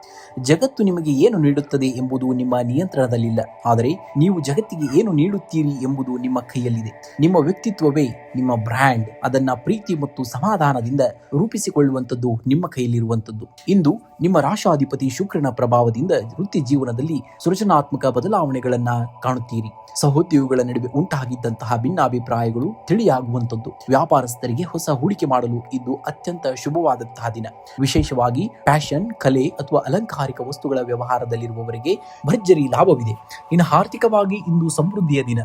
ಜಗತ್ತು ನಿಮಗೆ ಏನು ನೀಡುತ್ತದೆ ಎಂಬುದು ನಿಮ್ಮ ನಿಯಂತ್ರಣದಲ್ಲಿಲ್ಲ, ಆದರೆ ನೀವು ಜಗತ್ತಿಗೆ ಏನು ನೀಡುತ್ತೀರಿ ಎಂಬುದು ನಿಮ್ಮ ಕೈಯಲ್ಲಿದೆ. ನಿಮ್ಮ ವ್ಯಕ್ತಿತ್ವವೇ ನಿಮ್ಮ ಬ್ರ್ಯಾಂಡ್. ಅದನ್ನ ಪ್ರೀತಿ ಮತ್ತು ಸಮಾಧಾನದಿಂದ ರೂಪಿಸಿಕೊಳ್ಳುವಂಥದ್ದು ನಿಮ್ಮ ಕೈಯಲ್ಲಿರುವಂಥದ್ದು. ಇಂದು ನಿಮ್ಮ ರಾಶಾಧಿಪತಿ ಶುಕ್ರನ ಪ್ರಭಾವದಿಂದ ವೃತ್ತಿ ಜೀವನದಲ್ಲಿ ಸೃಜನಾತ್ಮಕ ಬದಲಾವಣೆಗಳನ್ನ ಕಾಣುತ್ತೀರಿ. ಸಹೋದ್ಯೋಗಿಗಳ ನಡುವೆ ಉಂಟಾಗಿದ್ದಂತಹ ಭಿನ್ನಾಭಿಪ್ರಾಯಗಳು ತಿಳಿಯಾಗುವಂಥದ್ದು. ವ್ಯಾಪಾರಸ್ಥರಿಗೆ ಹೊಸ ಹೂಡಿಕೆ ಮಾಡಲು ಇದು ಅತ್ಯಂತ ಶುಭವಾದಂತಹ ದಿನ. ವಿಶೇಷವಾಗಿ ಫ್ಯಾಷನ್, ಕಲೆ ಅಥವಾ ಅಲಂಕಾರಿಕ ವಸ್ತುಗಳ ವ್ಯವಹಾರದಲ್ಲಿರುವವರಿಗೆ ಭರ್ಜರಿ ಲಾಭವಿದೆ. ಇನ್ನು ಆರ್ಥಿಕವಾಗಿ ಇಂದು ಸಮೃದ್ಧಿಯ ದಿನ.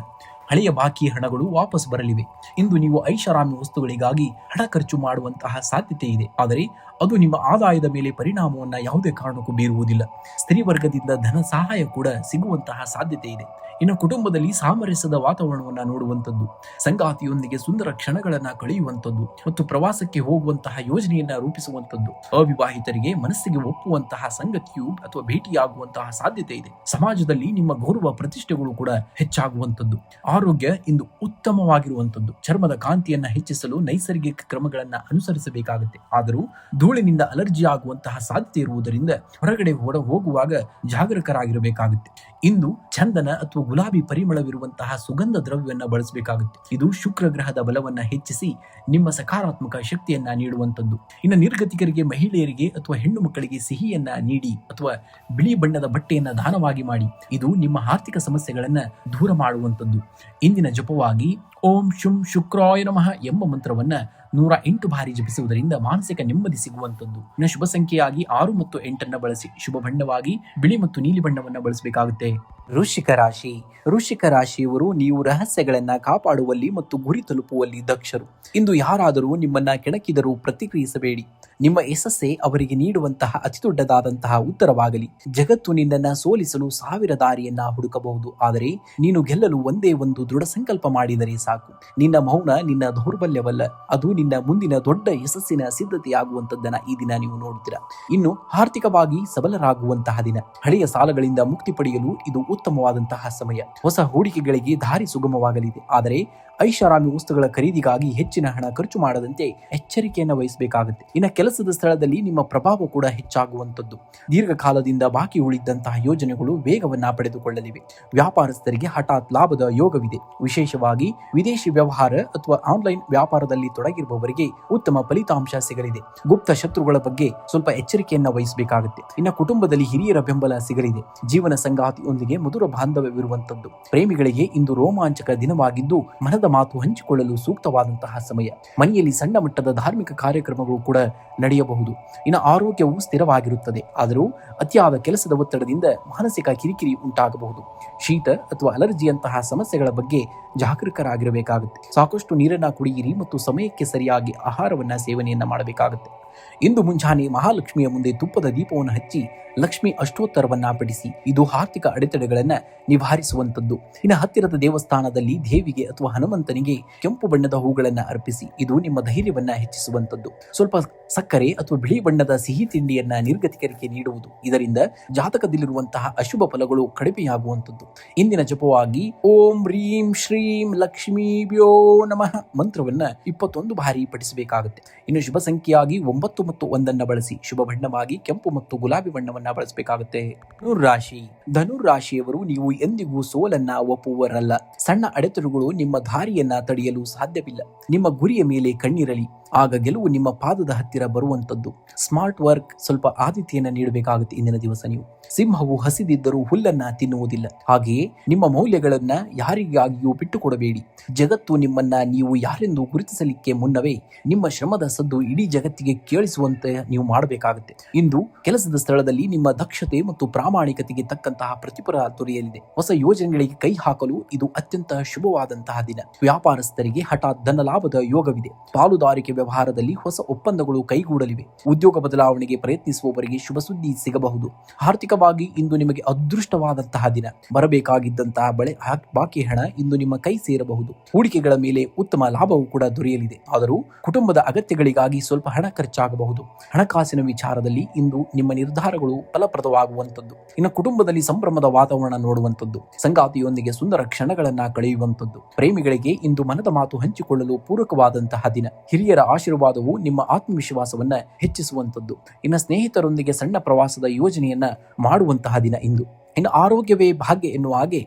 ಹಳೆಯ ಬಾಕಿ ಹಣಗಳು ವಾಪಸ್ ಬರಲಿವೆ. ಇಂದು ನೀವು ಐಷಾರಾಮಿ ವಸ್ತುಗಳಿಗಾಗಿ ಹಣ ಖರ್ಚು ಮಾಡುವಂತಹ ಸಾಧ್ಯತೆ ಇದೆ, ಆದರೆ ಅದು ನಿಮ್ಮ ಆದಾಯದ ಮೇಲೆ ಪರಿಣಾಮವನ್ನ ಯಾವುದೇ ಕಾರಣಕ್ಕೂ ಬೀರುವುದಿಲ್ಲ. ಸ್ತ್ರೀ ವರ್ಗದಿಂದ ಧನ ಸಹಾಯ ಕೂಡ ಸಿಗುವಂತಹ ಸಾಧ್ಯತೆ ಇದೆ. ಇನ್ನು ಕುಟುಂಬದಲ್ಲಿ ಸಾಮರಸ್ಯದ ವಾತಾವರಣವನ್ನ ನೋಡುವಂಥದ್ದು, ಸಂಗಾತಿಯೊಂದಿಗೆ ಸುಂದರ ಕ್ಷಣಗಳನ್ನ ಕಳೆಯುವಂಥದ್ದು ಮತ್ತು ಪ್ರವಾಸಕ್ಕೆ ಹೋಗುವಂತಹ ಯೋಜನೆಯನ್ನ ರೂಪಿಸುವಂಥದ್ದು. ಅವಿವಾಹಿತರಿಗೆ ಮನಸ್ಸಿಗೆ ಒಪ್ಪುವಂತಹ ಸಂಗತಿಯು ಅಥವಾ ಭೇಟಿಯಾಗುವಂತಹ ಸಾಧ್ಯತೆ ಇದೆ. ಸಮಾಜದಲ್ಲಿ ನಿಮ್ಮ ಗೌರವ ಪ್ರತಿಷ್ಠೆಗಳು ಕೂಡ ಹೆಚ್ಚಾಗುವಂಥದ್ದು. ಆರೋಗ್ಯ ಇಂದು ಉತ್ತಮವಾಗಿರುವಂಥದ್ದು. ಚರ್ಮದ ಕಾಂತಿಯನ್ನ ಹೆಚ್ಚಿಸಲು ನೈಸರ್ಗಿಕ ಕ್ರಮಗಳನ್ನ ಅನುಸರಿಸಬೇಕಾಗುತ್ತೆ. ಆದರೂ ಧೂಳಿನಿಂದ ಅಲರ್ಜಿ ಆಗುವಂತಹ ಸಾಧ್ಯತೆ ಇರುವುದರಿಂದ ಹೊರಗಡೆ ಹೋಗುವಾಗ ಜಾಗರೂಕರಾಗಿರಬೇಕಾಗುತ್ತೆ. ಇಂದು ಚಂದನ ಅಥವಾ ಗುಲಾಬಿ ಪರಿಮಳವಿರುವಂತಹ ಸುಗಂಧ ದ್ರವ್ಯವನ್ನ ಬಳಸಬೇಕಾಗುತ್ತೆ. ಇದು ಶುಕ್ರ ಗ್ರಹದ ಬಲವನ್ನ ಹೆಚ್ಚಿಸಿ ನಿಮ್ಮ ಸಕಾರಾತ್ಮಕ ಶಕ್ತಿಯನ್ನ ನೀಡುವಂಥದ್ದು. ಇನ್ನು ನಿರ್ಗತಿಕರಿಗೆ, ಮಹಿಳೆಯರಿಗೆ ಅಥವಾ ಹೆಣ್ಣು ಮಕ್ಕಳಿಗೆ ಸಿಹಿಯನ್ನ ನೀಡಿ ಅಥವಾ ಬಿಳಿ ಬಣ್ಣದ ಬಟ್ಟೆಯನ್ನ ದಾನವಾಗಿ ಮಾಡಿ. ಇದು ನಿಮ್ಮ ಆರ್ಥಿಕ ಸಮಸ್ಯೆಗಳನ್ನ ದೂರ ಮಾಡುವಂಥದ್ದು. ಇಂದಿನ ಜಪವಾಗಿ ಓಂ ಶುಂ ಶುಕ್ರಾಯ ನಮಃ ಎಂಬ ಮಂತ್ರವನ್ನ 108 ಬಾರಿ ಜಪಿಸುವುದರಿಂದ ಮಾನಸಿಕ ನೆಮ್ಮದಿ ಸಿಗುವಂಥದ್ದು. ಇನ್ನು ಶುಭ ಸಂಖ್ಯೆಯಾಗಿ 6 ಮತ್ತು 8 ಬಳಸಿ. ಶುಭ ಬಣ್ಣವಾಗಿ ಬಿಳಿ ಮತ್ತು ನೀಲಿ ಬಣ್ಣವನ್ನ ಬಳಸಬೇಕಾಗುತ್ತೆ. ವೃಶ್ಚಿಕ ರಾಶಿ. ವೃಶ್ಚಿಕ ರಾಶಿಯವರು ನೀವು ರಹಸ್ಯಗಳನ್ನ ಕಾಪಾಡುವಲ್ಲಿ ಮತ್ತು ಗುರಿ ತಲುಪುವಲ್ಲಿ ದಕ್ಷರು. ಇಂದು ಯಾರಾದರೂ ನಿಮ್ಮನ್ನ ಕೆಣಕಿದರೂ ಪ್ರತಿಕ್ರಿಯಿಸಬೇಡಿ. ನಿಮ್ಮ ಯಶಸ್ಸೇ ಅವರಿಗೆ ನೀಡುವಂತಹ ಅತಿದೊಡ್ಡದಾದಂತಹ ಉತ್ತರವಾಗಲಿ. ಜಗತ್ತು ನಿನ್ನನ್ನ ಸೋಲಿಸಲು ಸಾವಿರ ದಾರಿಯನ್ನ ಹುಡುಕಬಹುದು, ಆದರೆ ನೀನು ಗೆಲ್ಲಲು ಒಂದೇ ಒಂದು ದೃಢ ಸಂಕಲ್ಪ ಮಾಡಿದರೆ ಸಾಕು. ನಿನ್ನ ಮೌನ ನಿನ್ನ ದೌರ್ಬಲ್ಯವಲ್ಲ, ಅದು ನಿನ್ನ ಮುಂದಿನ ದೊಡ್ಡ ಯಶಸ್ಸಿನ ಸಿದ್ಧತೆಯಾಗುವಂತದ್ದನ್ನ ಈ ದಿನ ನೀವು ನೋಡುತ್ತೀರಾ. ಇನ್ನು ಆರ್ಥಿಕವಾಗಿ ಸಬಲರಾಗುವಂತಹ ದಿನ. ಹಳೆಯ ಸಾಲಗಳಿಂದ ಮುಕ್ತಿ ಪಡೆಯಲು ಇದು ಉತ್ತಮವಾದಂತಹ ಸಮಯ. ಹೊಸ ಹೂಡಿಕೆಗಳಿಗೆ ದಾರಿ ಸುಗಮವಾಗಲಿದೆ, ಆದರೆ ಐಷಾರಾಮಿ ವಸ್ತುಗಳ ಖರೀದಿಗಾಗಿ ಹೆಚ್ಚಿನ ಹಣ ಖರ್ಚು ಮಾಡದಂತೆ ಎಚ್ಚರಿಕೆಯನ್ನು ವಹಿಸಬೇಕಾಗುತ್ತೆ. ಇನ್ನು ಕೆಲಸದ ಸ್ಥಳದಲ್ಲಿ ನಿಮ್ಮ ಪ್ರಭಾವ ಕೂಡ ಹೆಚ್ಚಾಗುವಂಥದ್ದು. ದೀರ್ಘಕಾಲದಿಂದ ಬಾಕಿ ಉಳಿದಂತಹ ಯೋಜನೆಗಳು ವೇಗವನ್ನ ಪಡೆದುಕೊಳ್ಳಲಿವೆ. ವ್ಯಾಪಾರಸ್ಥರಿಗೆ ಹಠಾತ್ ಲಾಭದ ಯೋಗವಿದೆ. ವಿಶೇಷವಾಗಿ ವಿದೇಶಿ ವ್ಯವಹಾರ ಅಥವಾ ಆನ್ಲೈನ್ ವ್ಯಾಪಾರದಲ್ಲಿ ತೊಡಗಿರುವವರಿಗೆ ಉತ್ತಮ ಫಲಿತಾಂಶ ಸಿಗಲಿದೆ. ಗುಪ್ತ ಶತ್ರುಗಳ ಬಗ್ಗೆ ಸ್ವಲ್ಪ ಎಚ್ಚರಿಕೆಯನ್ನ ವಹಿಸಬೇಕಾಗುತ್ತೆ. ಇನ್ನು ಕುಟುಂಬದಲ್ಲಿ ಹಿರಿಯರ ಬೆಂಬಲ ಸಿಗಲಿದೆ. ಜೀವನ ಸಂಗಾತಿಯೊಂದಿಗೆ ಮಧುರ ಬಾಂಧವ್ಯವಿರುವಂತದ್ದು. ಪ್ರೇಮಿಗಳಿಗೆ ಇಂದು ರೋಮಾಂಚಕ ದಿನವಾಗಿದ್ದು ಮನದ ಮಾತು ಹಂಚಿಕೊಳ್ಳಲು ಸೂಕ್ತವಾದಂತಹ ಸಮಯ. ಮನೆಯಲ್ಲಿ ಸಣ್ಣ ಮಟ್ಟದ ಧಾರ್ಮಿಕ ಕಾರ್ಯಕ್ರಮಗಳು ಕೂಡ ನಡೆಯಬಹುದು. ಇನ್ನು ಆರೋಗ್ಯವು ಸ್ಥಿರವಾಗಿರುತ್ತದೆ, ಆದರೂ ಅತಿಯಾದ ಕೆಲಸದ ಒತ್ತಡದಿಂದ ಮಾನಸಿಕ ಕಿರಿಕಿರಿ ಉಂಟಾಗಬಹುದು. ಶೀತ ಅಥವಾ ಅಲರ್ಜಿಯಂತಹ ಸಮಸ್ಯೆಗಳ ಬಗ್ಗೆ ಜಾಗರೂಕರಾಗಿರಬೇಕಾಗುತ್ತೆ. ಸಾಕಷ್ಟು ನೀರನ್ನ ಕುಡಿಯಿರಿ ಮತ್ತು ಸಮಯಕ್ಕೆ ಸರಿಯಾಗಿ ಆಹಾರವನ್ನ ಸೇವನೆಯನ್ನ ಮಾಡಬೇಕಾಗುತ್ತೆ. ಇಂದು ಮುಂಜಾನೆ ಮಹಾಲಕ್ಷ್ಮಿಯ ಮುಂದೆ ತುಪ್ಪದ ದೀಪವನ್ನು ಹಚ್ಚಿ ಲಕ್ಷ್ಮಿ ಅಷ್ಟೋತ್ತರವನ್ನ ಪಠಿಸಿ. ಇದು ಆರ್ಥಿಕ ಅಡೆತಡೆಗಳನ್ನ ನಿವಾರಿಸುವಂತದ್ದು. ಇನ್ನು ಹತ್ತಿರದ ದೇವಸ್ಥಾನದಲ್ಲಿ ದೇವಿಗೆ ಅಥವಾ ಹನುಮಂತನಿಗೆ ಕೆಂಪು ಬಣ್ಣದ ಹೂಗಳನ್ನ ಅರ್ಪಿಸಿ. ಇದು ನಿಮ್ಮ ಧೈರ್ಯವನ್ನ ಹೆಚ್ಚಿಸುವಂತದ್ದು. ಸ್ವಲ್ಪ ಸಕ್ಕರೆ ಅಥವಾ ಬಿಳಿ ಬಣ್ಣದ ಸಿಹಿ ತಿಂಡಿಯನ್ನ ನಿರ್ಗತಿಕರಿಗೆ ನೀಡುವುದು. ಇದರಿಂದ ಜಾತಕದಲ್ಲಿರುವಂತಹ ಅಶುಭ ಫಲಗಳು ಕಡಿಮೆಯಾಗುವಂತದ್ದು. ಇಂದಿನ ಜಪವಾಗಿ ಓಂ ರೀಂ ಶ್ರೀಂ ಲಕ್ಷ್ಮೀಭ್ಯೋ ನಮಃ ಮಂತ್ರವನ್ನ 21 ಬಾರಿ ಪಠಿಸಬೇಕಾಗುತ್ತೆ. ಇನ್ನು ಶುಭ ಸಂಖ್ಯೆಯಾಗಿ 9 ಮತ್ತು 1 ಬಳಸಿ. ಶುಭ ಬಣ್ಣವಾಗಿ ಕೆಂಪು ಮತ್ತು ಗುಲಾಬಿ ಬಣ್ಣವನ್ನ ಬಳಸಬೇಕಾಗುತ್ತೆ. ಧನುರಾಶಿ. ಧನುರಾಶಿಯವರು ನೀವು ಎಂದಿಗೂ ಸೋಲನ್ನ ಒಪ್ಪುವರಲ್ಲ. ಸಣ್ಣ ಅಡೆತಡೆಗಳು ನಿಮ್ಮ ದಾರಿಯನ್ನ ತಡೆಯಲು ಸಾಧ್ಯವಿಲ್ಲ. ನಿಮ್ಮ ಗುರಿಯ ಮೇಲೆ ಕಣ್ಣಿರಲಿ, ಆಗ ಗೆಲುವು ನಿಮ್ಮ ಪಾದದ ಹತ್ತಿರ ಬರುವಂತದ್ದು. ಸ್ಮಾರ್ಟ್ ವರ್ಕ್, ಸ್ವಲ್ಪ ಆದ್ಯತೆಯನ್ನ ನೀಡಬೇಕಾಗುತ್ತೆ ಇಂದಿನ ದಿವಸ ನೀವು. ಸಿಂಹವು ಹಸಿದಿದ್ದರೂ ಹುಲ್ಲನ್ನ ತಿನ್ನುವುದಿಲ್ಲ, ಹಾಗೆಯೇ ನಿಮ್ಮ ಮೌಲ್ಯಗಳನ್ನ ಯಾರಿಗಾಗಿಯೂ ಬಿಟ್ಟುಕೊಡಬೇಡಿ. ಜಗತ್ತು ನಿಮ್ಮನ್ನ ನೀವು ಯಾರೆಂದು ಗುರುತಿಸಲಿಕ್ಕೆ ಮುನ್ನವೇ ನಿಮ್ಮ ಶ್ರಮದ ಸದ್ದು ಇಡೀ ಜಗತ್ತಿಗೆ ಕೇಳಿಸುವಂತೆ ನೀವು ಮಾಡಬೇಕಾಗುತ್ತೆ. ಇಂದು ಕೆಲಸದ ಸ್ಥಳದಲ್ಲಿ ನಿಮ್ಮ ದಕ್ಷತೆ ಮತ್ತು ಪ್ರಾಮಾಣಿಕತೆಗೆ ತಕ್ಕಂತಹ ಪ್ರತಿಫಲ ದೊರೆಯಲಿದೆ. ಹೊಸ ಯೋಜನೆಗಳಿಗೆ ಕೈ ಹಾಕಲು ಇದು ಅತ್ಯಂತ ಶುಭವಾದಂತಹ ದಿನ. ವ್ಯಾಪಾರಸ್ಥರಿಗೆ ಹಠಾತ್ ಧನ ಲಾಭದ ಯೋಗವಿದೆ. ಪಾಲುದಾರಿಕೆ ವ್ಯವಹಾರದಲ್ಲಿ ಹೊಸ ಒಪ್ಪಂದಗಳು ಕೈಗೂಡಲಿವೆ. ಉದ್ಯೋಗ ಬದಲಾವಣೆಗೆ ಪ್ರಯತ್ನಿಸುವವರಿಗೆ ಶುಭ ಸುದ್ದಿ ಸಿಗಬಹುದು. ಆರ್ಥಿಕವಾಗಿ ಇಂದು ನಿಮಗೆ ಅದೃಷ್ಟವಾದಂತಹ ದಿನ. ಬರಬೇಕಾಗಿದ್ದಂತಹ ಬಾಕಿ ಹಣ ಇಂದು ನಿಮ್ಮ ಕೈ ಸೇರಬಹುದು. ಹೂಡಿಕೆಗಳ ಮೇಲೆ ಉತ್ತಮ ಲಾಭವೂ ಕೂಡ ದೊರೆಯಲಿದೆ, ಆದರೂ ಕುಟುಂಬದ ಅಗತ್ಯಗಳಿಗಾಗಿ ಸ್ವಲ್ಪ ಹಣ ಖರ್ಚಾಗಬಹುದು. ಹಣಕಾಸಿನ ವಿಚಾರದಲ್ಲಿ ಇಂದು ನಿಮ್ಮ ನಿರ್ಧಾರಗಳು ಫಲಪ್ರದವಾಗುವಂತದ್ದು. ಇನ್ನು ಕುಟುಂಬದಲ್ಲಿ ಸಂಭ್ರಮದ ವಾತಾವರಣ ನೋಡುವಂತದ್ದು. ಸಂಗಾತಿಯೊಂದಿಗೆ ಸುಂದರ ಕ್ಷಣಗಳನ್ನ ಕಳೆಯುವಂತದ್ದು. ಪ್ರೇಮಿಗಳಿಗೆ ಇಂದು ಮನದ ಮಾತು ಹಂಚಿಕೊಳ್ಳಲು ಪೂರಕವಾದಂತಹ ದಿನ. ಹಿರಿಯರ ಆಶೀರ್ವಾದವು ನಿಮ್ಮ ಆತ್ಮವಿಶ್ವಾಸವನ್ನ ಹೆಚ್ಚಿಸುವಂತದ್ದು. ಇನ್ನು ಸ್ನೇಹಿತರೊಂದಿಗೆ ಸಣ್ಣ ಪ್ರವಾಸದ ಯೋಜನೆಯನ್ನ ಮಾಡುವಂತಹ ದಿನ ಇಂದು. ಇನ್ನು ಆರೋಗ್ಯವೇ ಭಾಗ್ಯ ಎನ್ನುವ ಹಾಗೆ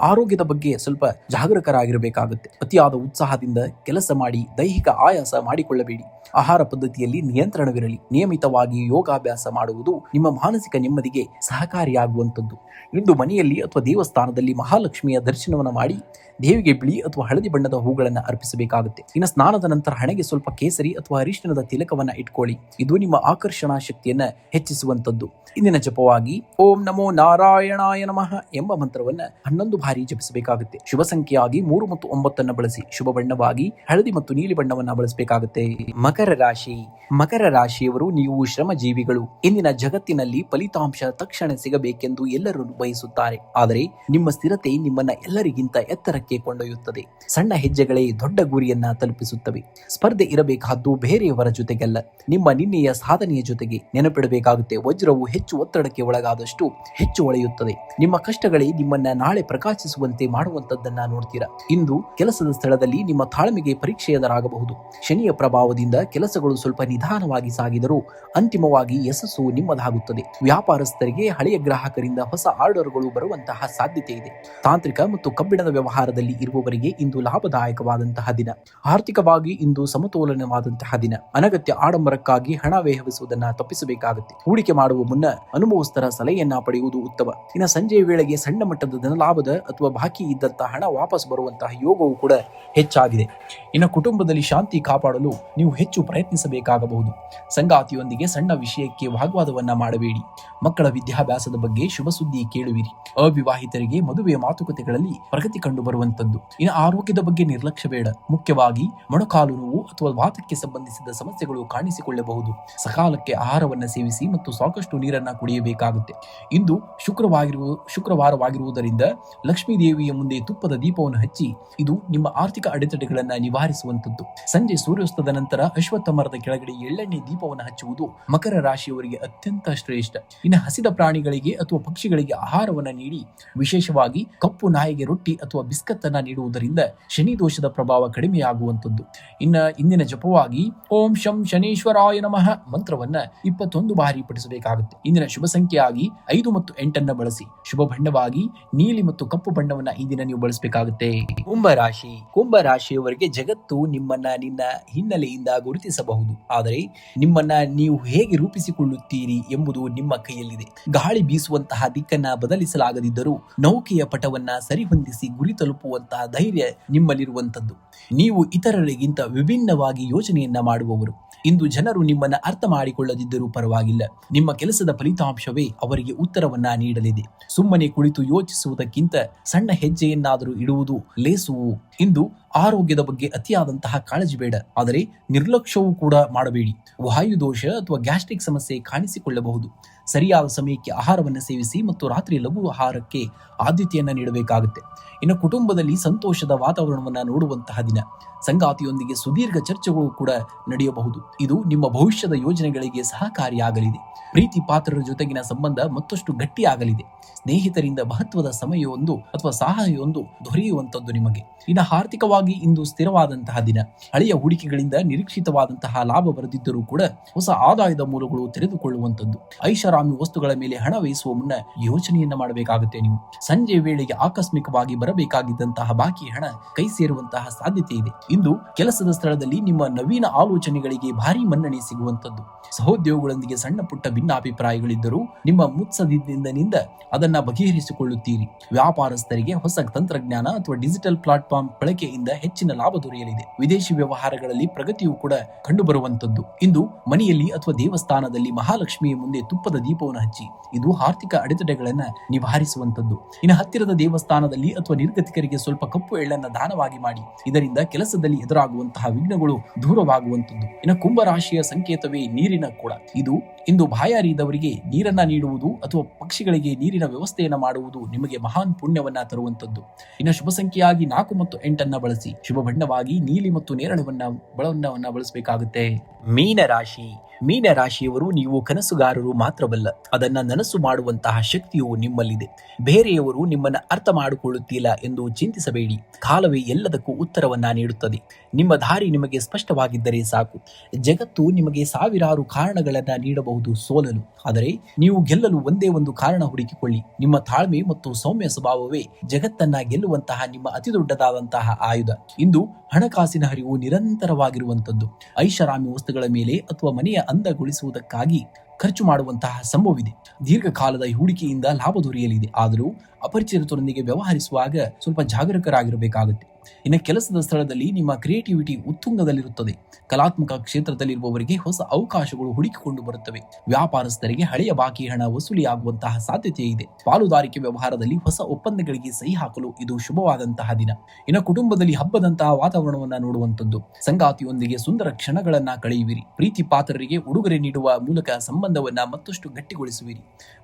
ಆರೋಗ್ಯದ ಬಗ್ಗೆ ಸ್ವಲ್ಪ ಜಾಗರೂಕರಾಗಿರಬೇಕಾಗುತ್ತೆ. ಅತಿಯಾದ ಉತ್ಸಾಹದಿಂದ ಕೆಲಸ ಮಾಡಿ ದೈಹಿಕ ಆಯಾಸ ಮಾಡಿಕೊಳ್ಳಬೇಡಿ. ಆಹಾರ ಪದ್ಧತಿಯಲ್ಲಿ ನಿಯಂತ್ರಣವಿರಲಿ. ನಿಯಮಿತವಾಗಿ ಯೋಗಾಭ್ಯಾಸ ಮಾಡುವುದು ನಿಮ್ಮ ಮಾನಸಿಕ ನೆಮ್ಮದಿಗೆ ಸಹಕಾರಿಯಾಗುವಂಥದ್ದು. ಇಂದು ಮನೆಯಲ್ಲಿ ಅಥವಾ ದೇವಸ್ಥಾನದಲ್ಲಿ ಮಹಾಲಕ್ಷ್ಮಿಯ ದರ್ಶನವನ್ನು ಮಾಡಿ ದೇವಿಗೆ ಬಿಳಿ ಅಥವಾ ಹಳದಿ ಬಣ್ಣದ ಹೂಗಳನ್ನು ಅರ್ಪಿಸಬೇಕಾಗುತ್ತೆ. ಇನ್ನು ಸ್ನಾನದ ನಂತರ ಹಣೆಗೆ ಸ್ವಲ್ಪ ಕೇಸರಿ ಅಥವಾ ಅರಿಶಿಣದ ತಿಲಕವನ್ನ ಇಟ್ಕೊಳ್ಳಿ. ಇದು ನಿಮ್ಮ ಆಕರ್ಷಣಾ ಶಕ್ತಿಯನ್ನ ಹೆಚ್ಚಿಸುವಂತದ್ದು. ಇಂದಿನ ಜಪವಾಗಿ ಓಂ ನಮೋ ನಾರಾಯಣಾಯ ನಮಃ ಎಂಬ ಮಂತ್ರವನ್ನ 11 ಬಾರಿ ಜಪಿಸಬೇಕಾಗುತ್ತೆ. ಶುಭ ಸಂಖ್ಯೆಯಾಗಿ 3 ಮತ್ತು 9 ಬಳಸಿ. ಶುಭ ಬಣ್ಣವಾಗಿ ಹಳದಿ ಮತ್ತು ನೀಲಿ ಬಣ್ಣವನ್ನ ಬಳಸಬೇಕಾಗುತ್ತೆ. ಮಕರ ರಾಶಿ. ಮಕರ ರಾಶಿಯವರು ನೀವು ಶ್ರಮಜೀವಿಗಳು. ಇಂದಿನ ಜಗತ್ತಿನಲ್ಲಿ ಫಲಿತಾಂಶ ತಕ್ಷಣ ಸಿಗಬೇಕೆಂದು ಎಲ್ಲರೂ ಬಯಸುತ್ತಾರೆ, ಆದರೆ ನಿಮ್ಮ ಸ್ಥಿರತೆ ನಿಮ್ಮನ್ನ ಎಲ್ಲರಿಗಿಂತ ಎತ್ತರಕ್ಕೆ ಕೊಂಡೊಯ್ಯುತ್ತದೆ. ಸಣ್ಣ ಹೆಜ್ಜೆಗಳೇ ದೊಡ್ಡ ಗುರಿಯನ್ನ ತಲುಪಿಸುತ್ತವೆ. ಸ್ಪರ್ಧೆ ಇರಬೇಕಾದ್ದು ಬೇರೆಯವರ ಜೊತೆಗಲ್ಲ, ನಿಮ್ಮ ನಿನ್ನೆಯ ಸಾಧನೆಯ ಜೊತೆಗೆ. ನೆನಪಿಡಬೇಕಾಗುತ್ತೆ, ವಜ್ರವು ಹೆಚ್ಚು ಒತ್ತಡಕ್ಕೆ ಒಳಗಾದಷ್ಟು ಹೆಚ್ಚು ಹೊಳೆಯುತ್ತದೆ. ನಿಮ್ಮ ಕಷ್ಟಗಳೇ ನಿಮ್ಮನ್ನ ನಾಳೆ ಪ್ರಕಾಶಿಸುವಂತೆ ಮಾಡುವಂತದ್ದನ್ನ ನೋಡ್ತೀರಾ. ಇಂದು ಕೆಲಸದ ಸ್ಥಳದಲ್ಲಿ ನಿಮ್ಮ ತಾಳ್ಮೆಗೆ ಪರೀಕ್ಷೆ ಎದುರಾಗಬಹುದು. ಶನಿಯ ಪ್ರಭಾವದಿಂದ ಕೆಲಸಗಳು ಸ್ವಲ್ಪ ನಿಧಾನವಾಗಿ ಸಾಗಿದರೂ ಅಂತಿಮವಾಗಿ ಯಶಸ್ಸು ನಿಮ್ಮದಾಗುತ್ತದೆ. ವ್ಯಾಪಾರಸ್ಥರಿಗೆ ಹಳೆಯ ಗ್ರಾಹಕರಿಂದ ಹೊಸ ಆರ್ಡರ್ಗಳು ಬರುವಂತಹ ಸಾಧ್ಯತೆ ಇದೆ. ತಾಂತ್ರಿಕ ಮತ್ತು ಕಬ್ಬಿಣದ ವ್ಯವಹಾರದಲ್ಲಿ ಇರುವವರಿಗೆ ಇಂದು ಲಾಭದಾಯಕವಾದಂತಹ ದಿನ. ಆರ್ಥಿಕವಾಗಿ ಇಂದು ಸಮತೋಲನವಾದಂತಹ ದಿನ. ಅನಗತ್ಯ ಆಡಂಬರಕ್ಕಾಗಿ ಹಣ ವ್ಯಯಿಸುವುದನ್ನ ತಪ್ಪಿಸಬೇಕಾಗುತ್ತೆ. ಹೂಡಿಕೆ ಮಾಡುವ ಮುನ್ನ ಅನುಭವಸ್ಥರ ಸಲಹೆಯನ್ನ ಪಡೆಯುವುದು ಉತ್ತಮ. ಇನ್ನು ಸಂಜೆಯ ವೇಳೆಗೆ ಸಣ್ಣ ಮಟ್ಟದ ಧನಲಾಭದ ಅಥವಾ ಬಾಕಿ ಇದ್ದಂತಹ ಹಣ ವಾಪಸ್ ಬರುವಂತಹ ಯೋಗವು ಕೂಡ ಹೆಚ್ಚಾಗಿದೆ. ಇನ್ನು ಕುಟುಂಬದಲ್ಲಿ ಶಾಂತಿ ಕಾಪಾಡಲು ನೀವು ಹೆಚ್ಚು ಪ್ರಯತ್ನಿಸಬೇಕಾಗಬಹುದು. ಸಂಗಾತಿಯೊಂದಿಗೆ ಸಣ್ಣ ವಿಷಯಕ್ಕೆ ವಾಗ್ವಾದವನ್ನ ಮಾಡಬೇಡಿ. ಮಕ್ಕಳ ವಿದ್ಯಾಭ್ಯಾಸದ ಬಗ್ಗೆ ಶುಭ ಸುದ್ದಿ ಕೇಳುವಿರಿ. ಅವಿವಾಹಿತರಿಗೆ ಮದುವೆಯ ಮಾತುಕತೆಗಳಲ್ಲಿ ಪ್ರಗತಿ ಕಂಡು ಬರುವಂತದ್ದು. ಇನ್ನು ಆರೋಗ್ಯದ ಬಗ್ಗೆ ನಿರ್ಲಕ್ಷ್ಯ ಬೇಡ. ಮುಖ್ಯವಾಗಿ ಮೊಣಕಾಲು ನೋವು ಅಥವಾ ವಾತಕ್ಕೆ ಸಂಬಂಧಿಸಿದ ಸಮಸ್ಯೆಗಳು ಕಾಣಿಸಿಕೊಳ್ಳಬಹುದು. ಸಕಾಲಕ್ಕೆ ಆಹಾರವನ್ನ ಸೇವಿಸಿ ಮತ್ತು ಸಾಕಷ್ಟು ನೀರನ್ನ ಕುಡಿಯಬೇಕಾಗುತ್ತೆ. ಇಂದು ಶುಕ್ರವಾರವಾಗಿರುವುದರಿಂದ ಲಕ್ಷ್ಮೀ ದೇವಿಯ ಮುಂದೆ ತುಪ್ಪದ ದೀಪವನ್ನು ಹಚ್ಚಿ ಇದು ನಿಮ್ಮ ಆರ್ಥಿಕ ಅಡೆತಡೆಗಳನ್ನ ನಿವಾರಿಸುವಂತದ್ದು. ಸಂಜೆ ಸೂರ್ಯಾಸ್ತದ ನಂತರ ಅಶ್ವತ್ಥ ಮರದ ಕೆಳಗಡೆ ಎಳ್ಳೆಣ್ಣೆ ದೀಪವನ್ನು ಹಚ್ಚುವುದು ಮಕರ ರಾಶಿಯವರಿಗೆ ಅತ್ಯಂತ ಶ್ರೇಷ್ಠ. ಇನ್ನು ಹಸಿದ ಪ್ರಾಣಿಗಳಿಗೆ ಅಥವಾ ಪಕ್ಷಿಗಳಿಗೆ ಆಹಾರವನ್ನ ನೀಡಿ, ವಿಶೇಷವಾಗಿ ಕಪ್ಪು ನಾಯಿಗೆ ರೊಟ್ಟಿ ಅಥವಾ ಬಿಸ್ಕತ್ ಅನ್ನ ನೀಡುವುದರಿಂದ ಶನಿ ದೋಷದ ಪ್ರಭಾವ ಕಡಿಮೆಯಾಗುವಂತದ್ದು. ಇಂದಿನ ಜಪವಾಗಿ ಓಂ ಶಂ ಶನೀಶ್ವರಾಯ ನಮಃ ಮಂತ್ರವನ್ನ 21 ಬಾರಿ ಪಠಿಸಬೇಕಾಗುತ್ತೆ. ಇಂದಿನ ಶುಭ ಸಂಖ್ಯೆಯಾಗಿ 5 ಮತ್ತು 8 ಬಳಸಿ. ಶುಭ ಬಣ್ಣವಾಗಿ ನೀಲಿ ಮತ್ತು ಕಪ್ಪು ಬಣ್ಣವನ್ನ ಈ ದಿನ ನೀವು ಬಳಸಬೇಕಾಗುತ್ತೆ. ಕುಂಭರಾಶಿಯವರಿಗೆ ಜಗತ್ತು ನಿನ್ನ ಹಿನ್ನೆಲೆಯಿಂದ ಗುರುತಿಸಬಹುದು, ಆದರೆ ನಿಮ್ಮನ್ನ ನೀವು ಹೇಗೆ ರೂಪಿಸಿಕೊಳ್ಳುತ್ತೀರಿ ಎಂಬುದು ನಿಮ್ಮ ಕೈಯಲ್ಲಿದೆ. ಗಾಳಿ ಬೀಸುವಂತಹ ದಿಕ್ಕನ್ನ ಬದಲಿಸಲಾಗದಿದ್ದರೂ ನೌಕೆಯ ಪಟವನ್ನ ಸರಿಹೊಂದಿಸಿ ಗುರಿ ತಲುಪುವಂತಹ ಧೈರ್ಯ ನಿಮ್ಮಲ್ಲಿರುವಂತದ್ದು. ನೀವು ಇತರರಿಗಿಂತ ವಿಭಿನ್ನವಾಗಿ ಯೋಚನೆಯನ್ನ ಮಾಡುವವರು. ಇಂದು ಜನರು ನಿಮ್ಮನ್ನ ಅರ್ಥ ಮಾಡಿಕೊಳ್ಳದಿದ್ದರೂ ಪರವಾಗಿಲ್ಲ, ನಿಮ್ಮ ಕೆಲಸದ ಫಲಿತಾಂಶವೇ ಅವರಿಗೆ ಉತ್ತರವನ್ನ ನೀಡಲಿದೆ. ಸುಮ್ಮನೆ ಕುಳಿತು ಯೋಚಿಸುವುದಕ್ಕಿಂತ ಸಣ್ಣ ಹೆಜ್ಜೆಯನ್ನಾದರೂ ಇಡುವುದು ಲೇಸು. ಇಂದು ಆರೋಗ್ಯದ ಬಗ್ಗೆ ಅತಿಯಾದಂತಹ ಕಾಳಜಿ ಬೇಡ, ಆದರೆ ನಿರ್ಲಕ್ಷ್ಯವೂ ಕೂಡ ಮಾಡಬೇಡಿ. ವಾಯುದೋಷ ಅಥವಾ ಗ್ಯಾಸ್ಟ್ರಿಕ್ ಸಮಸ್ಯೆ ಕಾಣಿಸಿಕೊಳ್ಳಬಹುದು. ಸರಿಯಾದ ಸಮಯಕ್ಕೆ ಆಹಾರವನ್ನು ಸೇವಿಸಿ ಮತ್ತು ರಾತ್ರಿ ಲಘು ಆಹಾರಕ್ಕೆ ಆದ್ಯತೆಯನ್ನ ನೀಡಬೇಕಾಗುತ್ತೆ. ಇನ್ನು ಕುಟುಂಬದಲ್ಲಿ ಸಂತೋಷದ ವಾತಾವರಣವನ್ನ ನೋಡುವಂತಹ ದಿನ. ಸಂಗಾತಿಯೊಂದಿಗೆ ಸುದೀರ್ಘ ಚರ್ಚೆಗಳು ಕೂಡ ನಡೆಯಬಹುದು. ಇದು ನಿಮ್ಮ ಭವಿಷ್ಯದ ಯೋಜನೆಗಳಿಗೆ ಸಹಕಾರಿಯಾಗಲಿದೆ. ಪ್ರೀತಿ ಪಾತ್ರರ ಜೊತೆಗಿನ ಸಂಬಂಧ ಮತ್ತಷ್ಟು ಗಟ್ಟಿಯಾಗಲಿದೆ. ಸ್ನೇಹಿತರಿಂದ ಮಹತ್ವದ ಸಮಯವೊಂದು ಅಥವಾ ಸಹಾಯವೊಂದು ದೊರೆಯುವಂತದ್ದು ನಿಮಗೆ. ಇನ್ನು ಆರ್ಥಿಕವಾಗಿ ಇಂದು ಸ್ಥಿರವಾದಂತಹ ದಿನ. ಹಳೆಯ ಹೂಡಿಕೆಗಳಿಂದ ನಿರೀಕ್ಷಿತವಾದಂತಹ ಲಾಭ ಬರದಿದ್ದರೂ ಕೂಡ ಹೊಸ ಆದಾಯದ ಮೂಲಗಳು ತೆರೆದುಕೊಳ್ಳುವಂತದ್ದು. ಐಷಾರಾಮಿ ವಸ್ತುಗಳ ಮೇಲೆ ಹಣ ವ್ಯಯಿಸುವ ಮುನ್ನ ಯೋಚನೆಯನ್ನ ಮಾಡಬೇಕಾಗುತ್ತೆ ನೀವು. ಸಂಜೆ ವೇಳೆಗೆ ಆಕಸ್ಮಿಕವಾಗಿ ಬರಬೇಕಾಗಿದ್ದಂತಹ ಬಾಕಿ ಹಣ ಕೈ ಸೇರುವಂತಹ ಸಾಧ್ಯತೆ ಇದೆ. ಇಂದು ಕೆಲಸದ ಸ್ಥಳದಲ್ಲಿ ನಿಮ್ಮ ನವೀನ ಆಲೋಚನೆಗಳಿಗೆ ಭಾರಿ ಮನ್ನಣೆ ಸಿಗುವಂತದ್ದು. ಸಹೋದ್ಯೋಗಿಗಳೊಂದಿಗೆ ಸಣ್ಣ ಪುಟ್ಟ ಭಿನ್ನಾಭಿಪ್ರಾಯಗಳಿದ್ದರೂ ನಿಮ್ಮ ಮುತ್ಸದ್ದಿನಿಂದ ಅದನ್ನ ಬಗೆಹರಿಸಿಕೊಳ್ಳುತ್ತೀರಿ. ವ್ಯಾಪಾರಸ್ಥರಿಗೆ ಹೊಸ ತಂತ್ರಜ್ಞಾನ ಅಥವಾ ಡಿಜಿಟಲ್ ಪ್ಲಾಟ್ಫಾರ್ಮ್ ಬಳಕೆಯಿಂದ ಹೆಚ್ಚಿನ ಲಾಭ ದೊರೆಯಲಿದೆ. ವಿದೇಶಿ ವ್ಯವಹಾರಗಳಲ್ಲಿ ಪ್ರಗತಿಯೂ ಕೂಡ ಕಂಡುಬರುವಂತದ್ದು. ಇಂದು ಮನೆಯಲ್ಲಿ ಅಥವಾ ದೇವಸ್ಥಾನದಲ್ಲಿ ಮಹಾಲಕ್ಷ್ಮಿಯ ಮುಂದೆ ತುಪ್ಪದ ದೀಪವನ್ನು ಹಚ್ಚಿ. ಇದು ಆರ್ಥಿಕ ಅಡೆತಡೆಗಳನ್ನ ನಿವಾರಿಸುವಂತದ್ದು. ಇನ್ನು ಹತ್ತಿರದ ದೇವಸ್ಥಾನದಲ್ಲಿ ಅಥವಾ ನಿರ್ಗತಿಕರಿಗೆ ಸ್ವಲ್ಪ ಕಪ್ಪು ಎಳ್ಳನ್ನ ದಾನವಾಗಿ ಮಾಡಿ. ಇದರಿಂದ ಕೆಲಸದಲ್ಲಿ ಎದುರಾಗುವಂತಹ ವಿಘ್ನಗಳು ದೂರವಾಗುವಂತದ್ದು. ಇನ್ನು ಕುಂಭರಾಶಿಯ ಸಂಕೇತವೇ ನೀರಿನ ಕೊಡ. ಇಂದು ಬಾಯಾರಿದವರಿಗೆ ನೀರನ್ನ ನೀಡುವುದು ಅಥವಾ ಪಕ್ಷಿಗಳಿಗೆ ನೀರಿನ ವ್ಯವಸ್ಥೆಯನ್ನ ಮಾಡುವುದು ನಿಮಗೆ ಮಹಾನ್ ಪುಣ್ಯವನ್ನ ತರುವಂತದ್ದು. ಇನ್ನು ಶುಭ ಸಂಖ್ಯೆಯಾಗಿ 4 ಮತ್ತು 8 ಬಳಸಿ. ಶುಭ ಬಣ್ಣವಾಗಿ ನೀಲಿ ಮತ್ತು ನೇರಳೆ ಬಣ್ಣವನ್ನ ಬಳಸಬೇಕಾಗುತ್ತೆ. ಮೀನರಾಶಿಯವರು ನೀವು ಕನಸುಗಾರರು ಮಾತ್ರವಲ್ಲ, ಅದನ್ನ ನನಸು ಮಾಡುವಂತಹ ಶಕ್ತಿಯು ನಿಮ್ಮಲ್ಲಿದೆ. ಬೇರೆಯವರು ನಿಮ್ಮನ್ನ ಅರ್ಥ ಮಾಡಿಕೊಳ್ಳುತ್ತಿಲ್ಲ ಎಂದು ಚಿಂತಿಸಬೇಡಿ. ಕಾಲವೇ ಎಲ್ಲದಕ್ಕೂ ಉತ್ತರವನ್ನ ನೀಡುತ್ತದೆ. ನಿಮ್ಮ ದಾರಿ ನಿಮಗೆ ಸ್ಪಷ್ಟವಾಗಿದ್ದರೆ ಸಾಕು. ಜಗತ್ತು ನಿಮಗೆ ಸಾವಿರಾರು ಕಾರಣಗಳನ್ನ ನೀಡಬಹುದು ಸೋಲಲು, ಆದರೆ ನೀವು ಗೆಲ್ಲಲು ಒಂದೇ ಒಂದು ಕಾರಣ ಹುಡುಕಿಕೊಳ್ಳಿ. ನಿಮ್ಮ ತಾಳ್ಮೆ ಮತ್ತು ಸೌಮ್ಯ ಸ್ವಭಾವವೇ ಜಗತ್ತನ್ನ ಗೆಲ್ಲುವಂತಹ ನಿಮ್ಮ ಅತಿದೊಡ್ಡದಾದಂತಹ ಆಯುಧ. ಇಂದು ಹಣಕಾಸಿನ ಹರಿವು ನಿರಂತರವಾಗಿರುವಂತದ್ದು. ಐಷಾರಾಮಿ ವಸ್ತುಗಳ ಮೇಲೆ ಅಥವಾ ಮನೆಯ ಅಂದಗೊಳಿಸುವುದಕ್ಕಾಗಿ ಖರ್ಚು ಮಾಡುವಂತಹ ಸಂಭವವಿದೆ. ದೀರ್ಘಕಾಲದ ಹೂಡಿಕೆಯಿಂದ ಲಾಭ ದೊರೆಯಲಿದೆ, ಆದರೂ ಅಪರಿಚಿತರೊಂದಿಗೆ ವ್ಯವಹರಿಸುವಾಗ ಸ್ವಲ್ಪ ಜಾಗರೂಕರಾಗಿರಬೇಕಾಗುತ್ತೆ. ಇನ್ನು ಕೆಲಸದ ಸ್ಥಳದಲ್ಲಿ ನಿಮ್ಮ ಕ್ರಿಯೇಟಿವಿಟಿ ಉತ್ತುಂಗದಲ್ಲಿರುತ್ತದೆ. ಕಲಾತ್ಮಕ ಕ್ಷೇತ್ರದಲ್ಲಿರುವವರಿಗೆ ಹೊಸ ಅವಕಾಶಗಳು ಹುಡುಕಿಕೊಂಡು ಬರುತ್ತವೆ. ವ್ಯಾಪಾರಸ್ಥರಿಗೆ ಹಳೆಯ ಬಾಕಿ ಹಣ ವಸೂಲಿಯಾಗುವಂತಹ ಸಾಧ್ಯತೆ ಇದೆ. ಪಾಲುದಾರಿಕೆ ವ್ಯವಹಾರದಲ್ಲಿ ಹೊಸ ಒಪ್ಪಂದಗಳಿಗೆ ಸಹಿ ಹಾಕಲು ಇದು ಶುಭವಾದಂತಹ ದಿನ. ಇನ್ನು ಕುಟುಂಬದಲ್ಲಿ ಹಬ್ಬದಂತಹ ವಾತಾವರಣವನ್ನ ನೋಡುವಂತದ್ದು. ಸಂಗಾತಿಯೊಂದಿಗೆ ಸುಂದರ ಕ್ಷಣಗಳನ್ನ ಕಳೆಯುವಿರಿ. ಪ್ರೀತಿ ಪಾತ್ರರಿಗೆ ಉಡುಗೊರೆ ನೀಡುವ ಮೂಲಕ ಸಂಬಂಧವನ್ನ ಮತ್ತಷ್ಟು ಗಟ್ಟಿಗೊಳಿಸುವಿರಿ.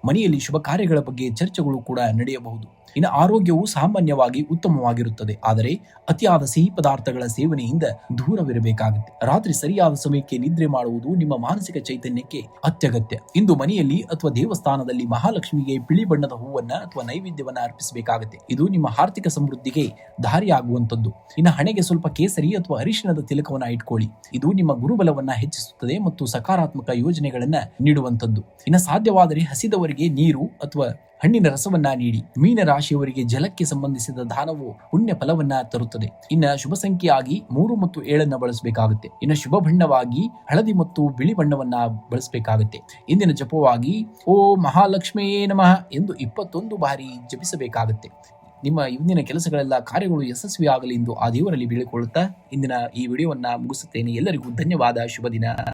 ಮನೆಯಲ್ಲಿ ಶುಭ ಕಾರ್ಯಗಳ ಬಗ್ಗೆ ಚರ್ಚೆಗಳು ಕೂಡ ನಡೆಯಬಹುದು. ಇನ್ನು ಆರೋಗ್ಯವು ಸಾಮಾನ್ಯವಾಗಿ ಉತ್ತಮವಾಗಿರುತ್ತದೆ, ಆದರೆ ಅತಿಯಾದ ಸಿಹಿ ಪದಾರ್ಥಗಳ ಸೇವನೆಯಿಂದ ದೂರವಿರಬೇಕಾಗುತ್ತೆ. ರಾತ್ರಿ ಸರಿಯಾದ ಸಮಯಕ್ಕೆ ನಿದ್ರೆ ಮಾಡುವುದು ನಿಮ್ಮ ಮಾನಸಿಕ ಚೈತನ್ಯಕ್ಕೆ ಅತ್ಯಗತ್ಯ. ಇಂದು ಮನೆಯಲ್ಲಿ ಅಥವಾ ದೇವಸ್ಥಾನದಲ್ಲಿ ಮಹಾಲಕ್ಷ್ಮಿಗೆ ಬಿಳಿ ಬಣ್ಣದ ಹೂವನ್ನ ಅಥವಾ ನೈವೇದ್ಯವನ್ನ ಅರ್ಪಿಸಬೇಕಾಗುತ್ತೆ. ಇದು ನಿಮ್ಮ ಆರ್ಥಿಕ ಸಮೃದ್ಧಿಗೆ ದಾರಿಯಾಗುವಂತದ್ದು. ಇನ್ನು ಹಣೆಗೆ ಸ್ವಲ್ಪ ಕೇಸರಿ ಅಥವಾ ಅರಿಶಿಣದ ತಿಲಕವನ್ನ ಇಟ್ಕೊಳ್ಳಿ. ಇದು ನಿಮ್ಮ ಗುರುಬಲವನ್ನ ಹೆಚ್ಚಿಸುತ್ತದೆ ಮತ್ತು ಸಕಾರಾತ್ಮಕ ಯೋಜನೆಗಳನ್ನ ನೀಡುವಂತದ್ದು. ಇನ್ನು ಸಾಧ್ಯವಾದರೆ ಹಸಿದವರಿಗೆ ನೀರು ಅಥವಾ ಹಣ್ಣಿನ ರಸವನ್ನ ನೀಡಿ. ಮೀನ ರಾಶಿಯವರಿಗೆ ಜಲಕ್ಕೆ ಸಂಬಂಧಿಸಿದ ದಾನವು ಪುಣ್ಯ ಫಲವನ್ನ ತರುತ್ತದೆ. ಇನ್ನ ಶುಭ ಸಂಖ್ಯೆಯಾಗಿ 3 ಮತ್ತು 7 ಬಳಸಬೇಕಾಗುತ್ತೆ. ಇನ್ನು ಶುಭ ಬಣ್ಣವಾಗಿ ಹಳದಿ ಮತ್ತು ಬಿಳಿ ಬಣ್ಣವನ್ನ ಬಳಸಬೇಕಾಗುತ್ತೆ. ಇಂದಿನ ಜಪವಾಗಿ ಓಂ ಮಹಾಲಕ್ಷ್ಮಿಯೇ ನಮಃ ಎಂದು 21 ಬಾರಿ ಜಪಿಸಬೇಕಾಗುತ್ತೆ. ನಿಮ್ಮ ಇಂದಿನ ಕೆಲಸಗಳೆಲ್ಲ ಕಾರ್ಯಗಳು ಯಶಸ್ವಿಯಾಗಲಿ ಎಂದು ಆ ದೇವರಲ್ಲಿ ಬೇಡಿಕೊಳ್ಳುತ್ತಾ ಇಂದಿನ ಈ ವಿಡಿಯೋವನ್ನ ಮುಗಿಸುತ್ತೇನೆ. ಎಲ್ಲರಿಗೂ ಧನ್ಯವಾದ. ಶುಭ ದಿನ.